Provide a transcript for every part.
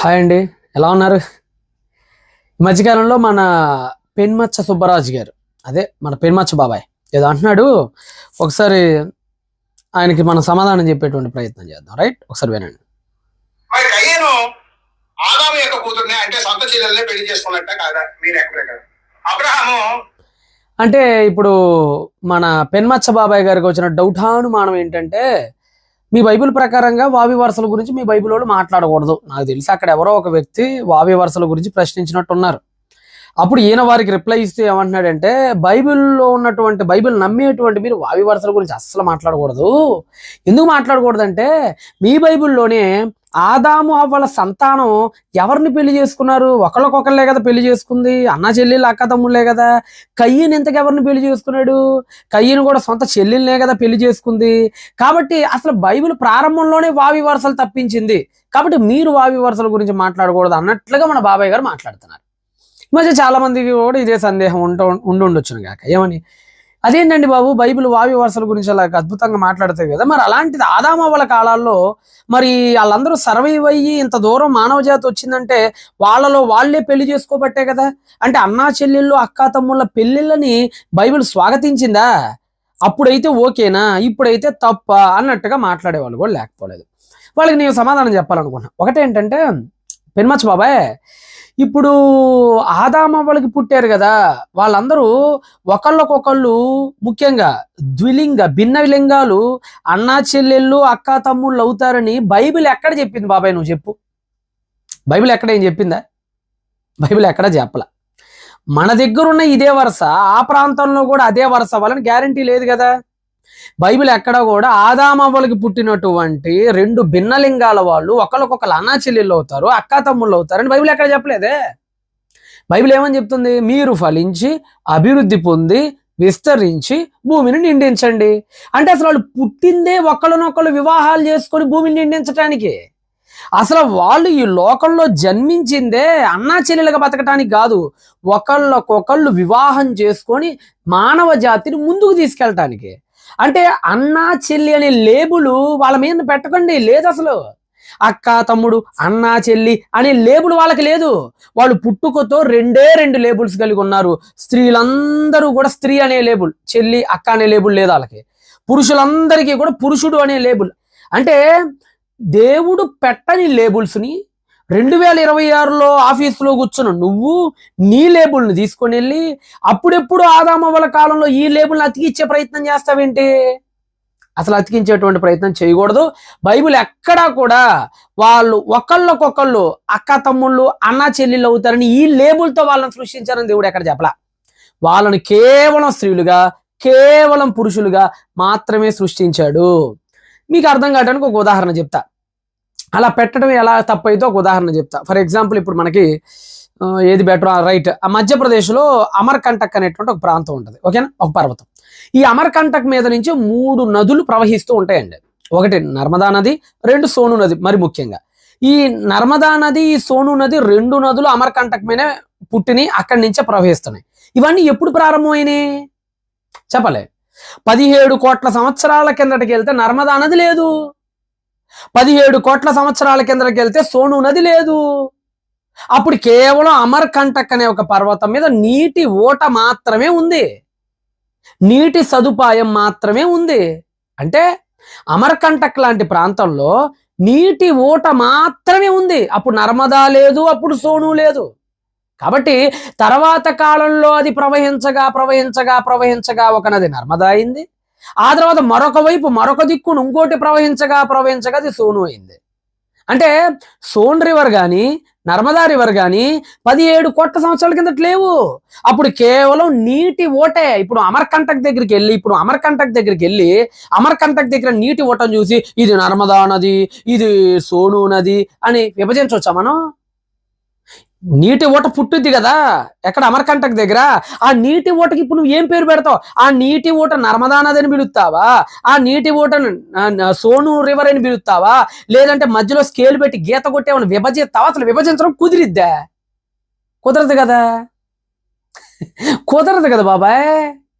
Hi అండి, ఎలా ఉన్నారు? ఈ మధ్యకాలంలో మన పెన్మచ్చ సుబ్బరాజు గారు, అదే మన పెన్మచ్చ బాబాయ్ ఏదో అంటున్నాడు. ఒకసారి ఆయనకి మనం సమాధానం చెప్పేటువంటి ప్రయత్నం చేద్దాం. రైట్, ఒకసారి వినండి. మరి కయ్యను ఆదాము యొక్క కూతుర్ని అంటే సొంత చెల్లెల్ని పెళ్లి చేసుకున్నట్ట కాదా? మీరు ఎక్కడ అబ్రహాము అంటే ఇప్పుడు మన పెన్మచ్చ బాబాయ్ గారికి వచ్చిన డౌటానుమానం ఏంటంటే, మీ బైబిల్ ప్రకారంగా వావి వరుసల గురించి మీ బైబిల్ వాళ్ళు మాట్లాడకూడదు. నాకు తెలిసి అక్కడ ఎవరో ఒక వ్యక్తి వావి వరుసల గురించి ప్రశ్నించినట్టున్నారు. అప్పుడు ఈయన వారికి రిప్లై ఇస్తూ ఏమంటున్నాడంటే, బైబిల్లో ఉన్నటువంటి బైబిల్ నమ్మేటువంటి మీరు వావి వరుసల గురించి అస్సలు మాట్లాడకూడదు. ఎందుకు మాట్లాడకూడదంటే, మీ బైబిల్లోనే ఆదాము అవ్వల సంతానం ఎవరిని పెళ్లి చేసుకున్నారు? ఒకళ్ళకొకళ్ళే కదా పెళ్లి చేసుకుంది, అన్న చెల్లెళ్ళు అక్క తమ్ముళ్ళే కదా. కయ్యను ఇంతకు ఎవరిని పెళ్లి చేసుకున్నాడు? కయ్యను కూడా సొంత చెల్లెళ్ళనే కదా పెళ్లి చేసుకుంది. కాబట్టి అసలు బైబిల్ ప్రారంభంలోనే వావి వరుసలు తప్పించింది. కాబట్టి మీరు వావి వరుసల గురించి మాట్లాడకూడదు అన్నట్లుగా మన బాబాయ్ గారు మాట్లాడుతున్నారు. ఈ మధ్య చాలా మందికి కూడా ఇదే సందేహం ఉండుండొచ్చును గాక. ఏమని, అదేంటండి బాబు, బైబిల్ వావి వరుసల గురించి అలా అద్భుతంగా మాట్లాడతాయి కదా, మరి అలాంటిది ఆదామవ్వల కాలాల్లో మరి వాళ్ళందరూ సర్వైవ్ అయ్యి ఇంత దూరం మానవ జాతి వచ్చిందంటే వాళ్ళలో వాళ్ళే పెళ్లి చేసుకోబట్టే కదా. అంటే అన్నా చెల్లెళ్ళు అక్కా తమ్ముళ్ళ పెళ్ళిళ్ళని బైబిల్ స్వాగతించిందా? అప్పుడైతే ఓకేనా, ఇప్పుడైతే తప్ప అన్నట్టుగా మాట్లాడేవాళ్ళు కూడా లేకపోలేదు. వాళ్ళకి నేను సమాధానం చెప్పాలనుకున్నా. ఒకటేంటంటే, పెన్మచ్చ బాబాయ్, ఇప్పుడు ఆదామవ్వలకి పుట్టారు కదా, వాళ్ళందరూ ఒకళ్ళకొకళ్ళు ముఖ్యంగా భిన్న లింగాలు అన్నా చెల్లెళ్ళు అక్కా తమ్ముళ్ళు అవుతారని బైబిల్ ఎక్కడ చెప్పింది బాబాయ్? నువ్వు చెప్పు. బైబిల్ ఎక్కడ ఏం చెప్పిందా? బైబిల్ ఎక్కడ చెప్పలా. మన దగ్గర ఉన్న ఇదే వరుస ఆ ప్రాంతంలో కూడా అదే వరుస వాళ్ళని గ్యారంటీ లేదు కదా. బైబిల్ ఎక్కడ కూడా ఆదామవ్వలకి పుట్టినటువంటి రెండు భిన్నలింగాల వాళ్ళు ఒకళ్ళకొకళ్ళు అన్నా చెల్లెళ్ళు అవుతారు, అక్కా తమ్ముళ్ళు అవుతారని బైబిల్ ఎక్కడ చెప్పలేదే. బైబిల్ ఏమని చెప్తుంది? మీరు ఫలించి అభివృద్ధి పొంది విస్తరించి భూమిని నిండించండి. అంటే అసలు వాళ్ళు పుట్టిందే ఒకళ్ళనొకళ్ళు వివాహాలు చేసుకొని భూమిని నిండించటానికి. అసలు వాళ్ళు ఈ లోకంలో జన్మించిందే అన్నా చెల్లెలుగా బతకటానికి కాదు, ఒకళ్ళకొకళ్ళు వివాహం చేసుకొని మానవ జాతిని ముందుకు తీసుకెళ్ళటానికి. అంటే అన్నా చెల్లి అనే లేబులు వాళ్ళ మీద పెట్టకండి. లేదు అసలు. అక్క తమ్ముడు అన్నా చెల్లి అనే లేబుల్ వాళ్ళకి లేదు. వాళ్ళు పుట్టుకతో రెండు లేబుల్స్ కలిగి ఉన్నారు. స్త్రీలందరూ కూడా స్త్రీ అనే లేబుల్, చెల్లి అక్క అనే లేబుల్ లేదు వాళ్ళకి. పురుషులందరికీ కూడా పురుషుడు అనే లేబుల్. అంటే దేవుడు పెట్టని లేబుల్స్ని 2026లో ఆఫీసులో కూర్చున్న నువ్వు నీ లేబుల్ని తీసుకొని వెళ్ళి అప్పుడెప్పుడు ఆదామవ్వల కాలంలో ఈ లేబుల్ని అతికిచ్చే ప్రయత్నం చేస్తావేంటి? అసలు అతికించేటువంటి ప్రయత్నం చేయకూడదు. బైబిల్ ఎక్కడా కూడా వాళ్ళు ఒకళ్ళకొకళ్ళు అక్క తమ్ముళ్ళు అన్నా చెల్లెళ్ళు అవుతారని ఈ లేబుల్తో వాళ్ళని సృష్టించారని దేవుడు ఎక్కడ చెప్పలా. వాళ్ళని కేవలం స్త్రీలుగా కేవలం పురుషులుగా మాత్రమే సృష్టించాడు. మీకు అర్థం కావడానికి ఒక ఉదాహరణ చెప్తా. అలా పెట్టడం ఎలా తప్పైతే ఒక ఉదాహరణ చెప్తా. ఫర్ ఎగ్జాంపుల్, ఇప్పుడు మనకి ఏది బెటర్, రైట్, ఆ మధ్యప్రదేశ్లో అమర్కంటక్ అనేటువంటి ఒక ప్రాంతం ఉంటుంది, ఓకేనా, ఒక పర్వతం. ఈ అమర్కంటక్ మీద నుంచి 3 నదులు ప్రవహిస్తూ ఉంటాయండి. ఒకటి నర్మదా నది, 2 సోను నది. మరి ముఖ్యంగా ఈ నర్మదా నది, ఈ సోను నది 2 నదులు అమర్కంటక్ మీద పుట్టిని అక్కడి నుంచే ప్రవహిస్తున్నాయి. ఇవన్నీ ఎప్పుడు ప్రారంభమైనాయి చెప్పలే. 17 కోట్ల సంవత్సరాల కిందటికి వెళ్తే నర్మదా నది లేదు. 17 కోట్ల సంవత్సరాల కిందకి వెళ్తే సోను నది లేదు. అప్పుడు కేవలం అమర్కంటక్ అనే ఒక పర్వతం మీద నీటి ఓట మాత్రమే ఉంది, నీటి సదుపాయం మాత్రమే ఉంది. అంటే అమర్కంటక్ లాంటి ప్రాంతంలో నీటి ఓట మాత్రమే ఉంది. అప్పుడు నర్మదా లేదు, అప్పుడు సోను లేదు. కాబట్టి తర్వాత కాలంలో అది ప్రవహించగా ప్రవహించగా ప్రవహించగా ఒక నది నర్మదా అయింది. ఆ తర్వాత మరొక వైపు మరొక దిక్కును ఇంకోటి ప్రవహించగా ప్రవహించగా అది సోను అయింది. అంటే సోన్ రివర్ కానీ నర్మదా రివర్ కానీ 17 కోట్ల సంవత్సరాల కిందట లేవు. అప్పుడు కేవలం నీటి ఓటే. ఇప్పుడు అమర్కంటక్ దగ్గరికి వెళ్ళి అమర్కంటక్ దగ్గర నీటి ఓటను చూసి ఇది నర్మదా నది, ఇది సోను నది అని విభజించవచ్చా మనం? నీటి ఓట పుట్టుద్ది కదా ఎక్కడ, అమర్కంటక్ దగ్గర. ఆ నీటి ఓటకి ఇప్పుడు నువ్వు ఏం పేరు పెడతావు? ఆ నీటి ఓట నర్మదా నది అని పిలుస్తావా? ఆ నీటి ఓటను సోను రివర్ అని పిలుస్తావా? లేదంటే మధ్యలో స్కేల్ పెట్టి గీత కొట్టేమని విభజిస్తావా? అసలు విభజించడం కుదిరిద్దా? కుదరదు కదా. కుదరదు కదా బాబాయ్.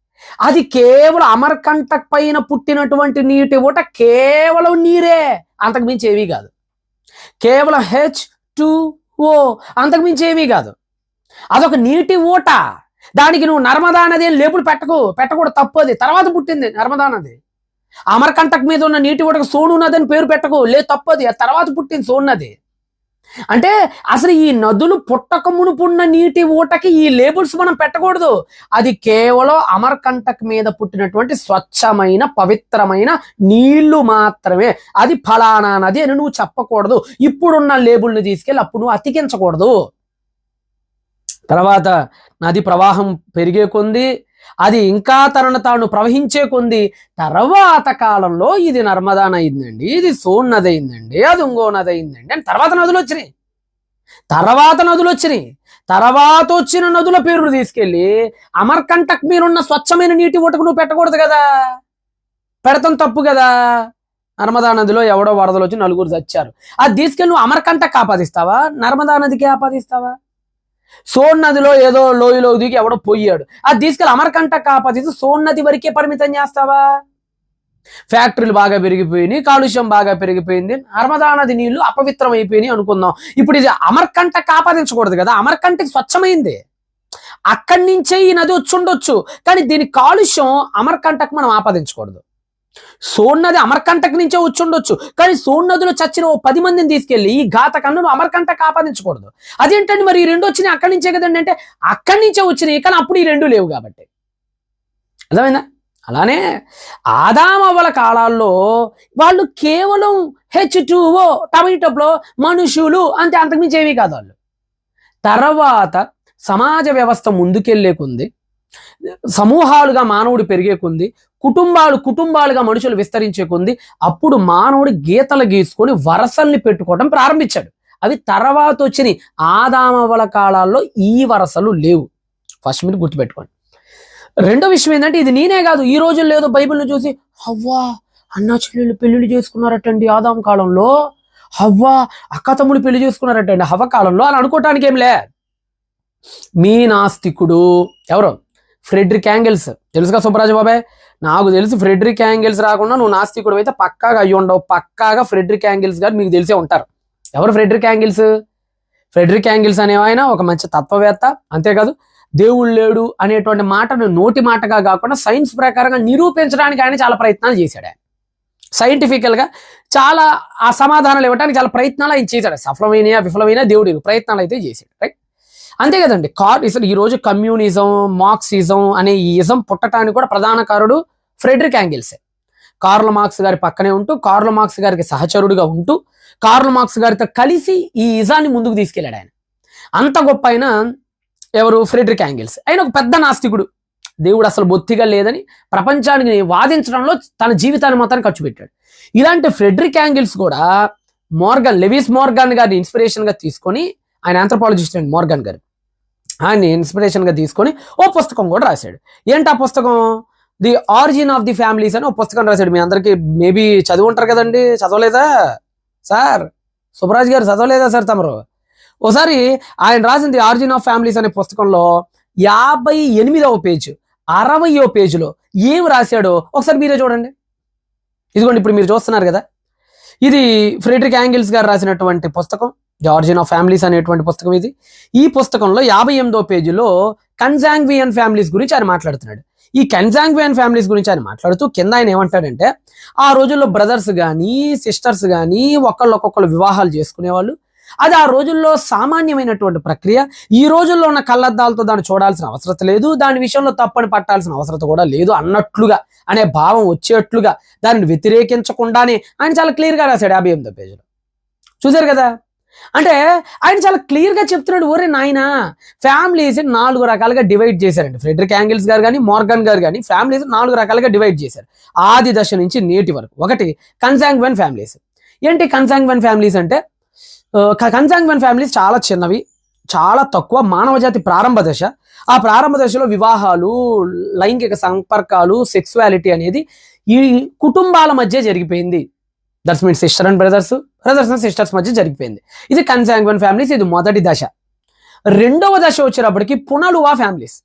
అది కేవలం అమర్కంటక్ పైన పుట్టినటువంటి నీటి ఓట కేవలం నీరే, అంతకు మించి ఏవీ కాదు. కేవలం H2O, అంతకుమించి ఏమీ కాదు. అదొక నీటి ఊట. దానికి నువ్వు నర్మదా నది అని లేబుల్ పెట్టకూడదు, తప్పు అది. తర్వాత పుట్టింది నర్మదా నది. అమర్కంటక్ మీద ఉన్న నీటి ఊటకు సోను నది అని పేరు పెట్టకు, లేదు తప్పు అది. తర్వాత పుట్టింది సోను నది. అంటే అసలు ఈ నదులు పుట్టక మునుపున్న నీటి ఊటకి ఈ లేబుల్స్ మనం పెట్టకూడదు. అది కేవలం అమర్కంటక్ మీద పుట్టినటువంటి స్వచ్ఛమైన పవిత్రమైన నీళ్లు మాత్రమే. అది ఫలానా నది అని నువ్వు చెప్పకూడదు. ఇప్పుడున్న లేబుల్ని తీసుకెళ్ళి అప్పుడు నువ్వు అతికించకూడదు. తర్వాత నది ప్రవాహం పెరిగే కొంది, అది ఇంకా తనను తాను ప్రవహించే కొంది తర్వాత కాలంలో ఇది నర్మదా నది అయిందండి, ఇది సోన్ నది అయిందండి, అది ఇంకో నది అయిందండి అని తర్వాత నదులు వచ్చినాయి. తర్వాత వచ్చిన నదుల పేర్లు తీసుకెళ్ళి అమర్కంటక్ మీరున్న స్వచ్ఛమైన నీటి ఊటకు నువ్వు పెట్టకూడదు కదా. పెడతాం తప్పు కదా. నర్మదా నదిలో ఎవడో వరదలు వచ్చి 4 చచ్చారు. అది తీసుకెళ్ళి నువ్వు అమర్కంటక్ ఆపాదిస్తావా, నర్మదా నదికి ఆపాదిస్తావా? సోన్ నదిలో ఏదో లోయలో దిగి ఎవడో పోయాడు, అది తీసుకెళ్ళి అమర్కంటక్ ఆపాదిస్తూ సోన్ నది వరకే పరిమితం చేస్తావా? ఫ్యాక్టరీలు బాగా పెరిగిపోయినాయి, కాలుష్యం బాగా పెరిగిపోయింది, నర్మదా నది నీళ్లు అపవిత్రం అయిపోయినాయి అనుకుందాం. ఇప్పుడు ఇది అమర్కంటక్ ఆపాదించకూడదు కదా. అమర్కంటక్ స్వచ్ఛమైంది, అక్కడి నుంచే ఈ నది వచ్చి ఉండొచ్చు. కానీ దీని కాలుష్యం అమర్కంటక్ మనం ఆపాదించకూడదు. సోన్ నది అమర్కంటక్ నుంచే వచ్చి ఉండొచ్చు, కానీ సోన్ నదిలో చచ్చిన 10 మందిని తీసుకెళ్లి ఈ ఘాతకన్ను అమర్కంటక్ ఆపాదించకూడదు. అదేంటండి మరి ఈ 2 వచ్చినాయి అక్కడి నుంచే కదండి అంటే అక్కడి నుంచే వచ్చినాయి, కానీ అప్పుడు ఈ 2 లేవు కాబట్టి. అర్థమైందా? అలానే ఆదామవ్వల కాలాల్లో వాళ్ళు కేవలం H2O టమాటోలో మనుషులు అంతే, అంతకుమించి ఏమీ కాదు వాళ్ళు. తర్వాత సమాజ వ్యవస్థ ముందుకెళ్లే కొంది, సమూహాలుగా మానవుడు పెరిగే కొంది, కుటుంబాలుగా మనుషులు విస్తరించే కొంది అప్పుడు మానవుడు గీతలు గీసుకొని వరసల్ని పెట్టుకోవడం ప్రారంభించాడు. అవి తర్వాత వచ్చినాయి. ఆదామవ్వల కాలాల్లో ఈ వరసలు లేవు. ఫస్ట్ మీరు గుర్తుపెట్టుకోండి. రెండో విషయం ఏంటంటే ఇది నేనే కాదు, ఈ రోజుల్లో ఏదో బైబిల్ని చూసి హవ్వా అన్న చెల్లెళ్ళు పెళ్లిళ్ళు చేసుకున్నారటండి ఆదాం కాలంలో, హవ్వా అక్క తమ్ముడు పెళ్లి చేసుకున్నారటండి హవ్వ కాలంలో అని అనుకోవటానికి ఏం లే. మీ నాస్తికుడు ఎవరో ఫ్రెడరిక్ యాంగిల్స్, తెలుసుగా సుబ్బరాజు బాబాయ్? నాకు తెలిసి ఫ్రెడరిక్ యాంగిల్స్ రాకుండా నువ్వు నాస్తికుడు అయితే పక్కాగా అయ్యి ఉండవు. పక్కాగా ఫ్రెడరిక్ యాంగిల్స్ గారు మీకు తెలిసే ఉంటారు. ఎవరు ఫ్రెడరిక్ యాంగిల్స్? ఫ్రెడరిక్ యాంగిల్స్ అనే ఆయన ఒక మంచి తత్వవేత్త, అంతేకాదు దేవుడు లేడు అనేటువంటి మాటను నోటి మాటగా కాకుండా సైన్స్ ప్రకారంగా నిరూపించడానికి ఆయన చాలా ప్రయత్నాలు చేశాడు. ఆయన సైంటిఫికల్గా చాలా ఆ సమాధానాలు ఇవ్వడానికి చాలా ప్రయత్నాలు ఆయన చేశాడు. సఫలమైన విఫలమైన దేవుడు ప్రయత్నాలు అయితే చేశాడు, రైట్? అంతే కదండి. అసలు ఈ రోజు కమ్యూనిజం మార్క్సిజం అనే ఈ ఇజం పుట్టడానికి కూడా ప్రధాన కారుడు ఫ్రెడరిక్ యాంగిల్సే. కార్ల్ మార్క్స్ గారి పక్కనే ఉంటూ, కార్ల్ మార్క్స్ గారికి సహచరుడుగా ఉంటూ, కార్ల్ మార్క్స్ గారితో కలిసి ఈ ఇజాన్ని ముందుకు తీసుకెళ్ళాడు ఆయన. అంత గొప్ప ఆయన ఎవరు? Frederick Engels. ఆయన ఒక పెద్ద నాస్తికుడు, దేవుడు అసలు బొత్తిగా లేదని ప్రపంచానికి వాదించడంలో తన జీవితాన్ని మొత్తాన్ని ఖర్చు పెట్టాడు. ఇలాంటి ఫ్రెడరిక్ యాంగిల్స్ కూడా లెవిస్ మోర్గాన్ గారిని ఇన్స్పిరేషన్ గా తీసుకొని, ఆయన ఆంథ్రోపాలజిస్ట్ అండి మోర్గాన్ గారు, ఆయన్ని ఇన్స్పిరేషన్ గా తీసుకొని ఓ పుస్తకం కూడా రాశాడు. ఏంటి ఆ పుస్తకం? The origin of the families అని ఒక పుస్తకం రాశాడు. మీ అందరికి మేబీ చదివి ఉంటారు కదండి. చదవలేదా సార్? సుబ్బరాజ్ గారు చదవలేదా సార్ తమరు? ఓసారి ఆయన రాసిన ది ఆరిజిన్ ఆఫ్ ఫ్యామిలీస్ అనే పుస్తకంలో 58వ పేజ్ 60వ పేజీలో ఏం రాశాడో ఒకసారి మీరే చూడండి. ఇదిగోండి ఇప్పుడు మీరు చూస్తున్నారు కదా, ఇది ఫ్రెడరిక్ యాంగిల్స్ గారు రాసినటువంటి పుస్తకం, ది ఆరిజిన్ ఆఫ్ ఫ్యామిలీస్ అనేటువంటి పుస్తకం ఇది. ఈ పుస్తకంలో 58వ పేజీలో కన్సాంగ్వియన్ ఫ్యామిలీస్ గురించి ఆయన మాట్లాడుతున్నాడు. ఈ కన్సాంగ్వియన్ ఫ్యామిలీస్ గురించి ఆయన మాట్లాడుతూ కింద ఆయన ఏమంటాడంటే, ఆ రోజుల్లో బ్రదర్స్ కానీ సిస్టర్స్ కానీ ఒకళ్ళొక్కొక్కళ్ళు వివాహాలు చేసుకునేవాళ్ళు. అది ఆ రోజుల్లో సామాన్యమైనటువంటి ప్రక్రియ. ఈ రోజుల్లో ఉన్న కళ్ళద్దాలతో దాన్ని చూడాల్సిన అవసరం లేదు, దాని విషయంలో తప్పని పట్టాల్సిన అవసరం కూడా లేదు అన్నట్లుగా అనే భావం వచ్చేట్లుగా దానిని వ్యతిరేకించకుండానే ఆయన చాలా క్లియర్గా రాశాడు 58వ పేజీలో. చూశారు కదా? అంటే ఆయన చాలా క్లియర్గా చెప్తున్నాడు, ఒరే నాయన ఫ్యామిలీస్ 4 రకాలుగా డివైడ్ చేశారండి. ఫ్రెడరిక్ యాంగిల్స్ గారు కానీ మోర్గాన్ గారు కానీ ఫ్యామిలీస్ 4 రకాలుగా డివైడ్ చేశారు ఆది దశ నుంచి నేటి వరకు. ఒకటి కన్సాంగ్వియన్ ఫ్యామిలీస్. ఏంటి కన్సాంగ్వియన్ ఫ్యామిలీస్ అంటే? కన్సాంగ్వియన్ ఫ్యామిలీస్ చాలా చిన్నవి, చాలా తక్కువ, మానవజాతి ప్రారంభ దశ. ఆ ప్రారంభ దశలో వివాహాలు, లైంగిక సంపర్కాలు, సెక్సువాలిటీ అనేది ఈ కుటుంబాల మధ్య జరిగిపోయింది. That's means sister and brothers and sisters మధ్య జరిగిపోయింది. ఇది కన్సాంగ్వియన్ ఫ్యామిలీస్, ఇది మొదటి దశ. రెండవ దశ వచ్చేటప్పటికి పునలువా ఫ్యామిలీస్.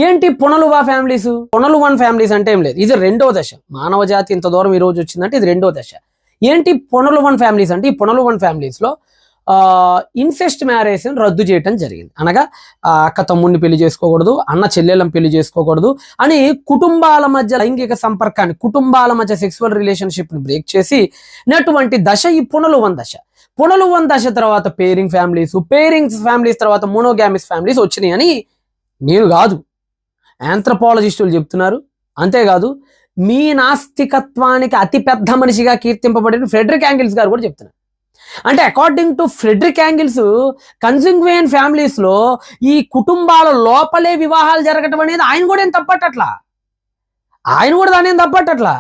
ఏంటి పునలువా ఫ్యామిలీస్? పునలువన్ ఫ్యామిలీస్ అంటే ఏం లేదు, ఇది రెండవ దశ. మానవ జాతి ఇంత దూరం ఈ రోజు వచ్చిందంటే ఇది రెండవ దశ. ఏంటి పునలువన్ ఫ్యామిలీస్ అంటే? ఈ పునలువన్ ఫ్యామిలీస్ లో ఇన్సెస్ట్ మ్యారేజ్ రద్దు చేయటం జరిగింది. అనగా అక్క తమ్ముడిని పెళ్లి చేసుకోకూడదు, అన్న చెల్లెళ్ళని పెళ్లి చేసుకోకూడదు అని కుటుంబాల మధ్య లైంగిక సంపర్కాన్ని, కుటుంబాల మధ్య సెక్సువల్ రిలేషన్షిప్ని బ్రేక్ చేసి నటువంటి దశ ఈ పునలువన్ దశ. పునలువన్ దశ తర్వాత పేరింగ్ ఫ్యామిలీస్ తర్వాత మోనోగామిస్ ఫ్యామిలీస్ వచ్చినాయి అని నేను కాదు, ఆంథ్రపాలజిస్టులు చెప్తున్నారు. అంతేకాదు మీ నాస్తికత్వానికి అతి పెద్ద మనిషిగా కీర్తింపబడిన ఫ్రెడరిక్ యాంగిల్స్ గారు కూడా చెప్తున్నారు. అంటే according to Frederick Engels consanguine families లో ఈ కుటుంబాల లోపలే వివాహాలు జరగటం అనేది ఆయన కూడా ఏం తప్పట్టట్లా, దాని ఏం తప్పట్టట్లా.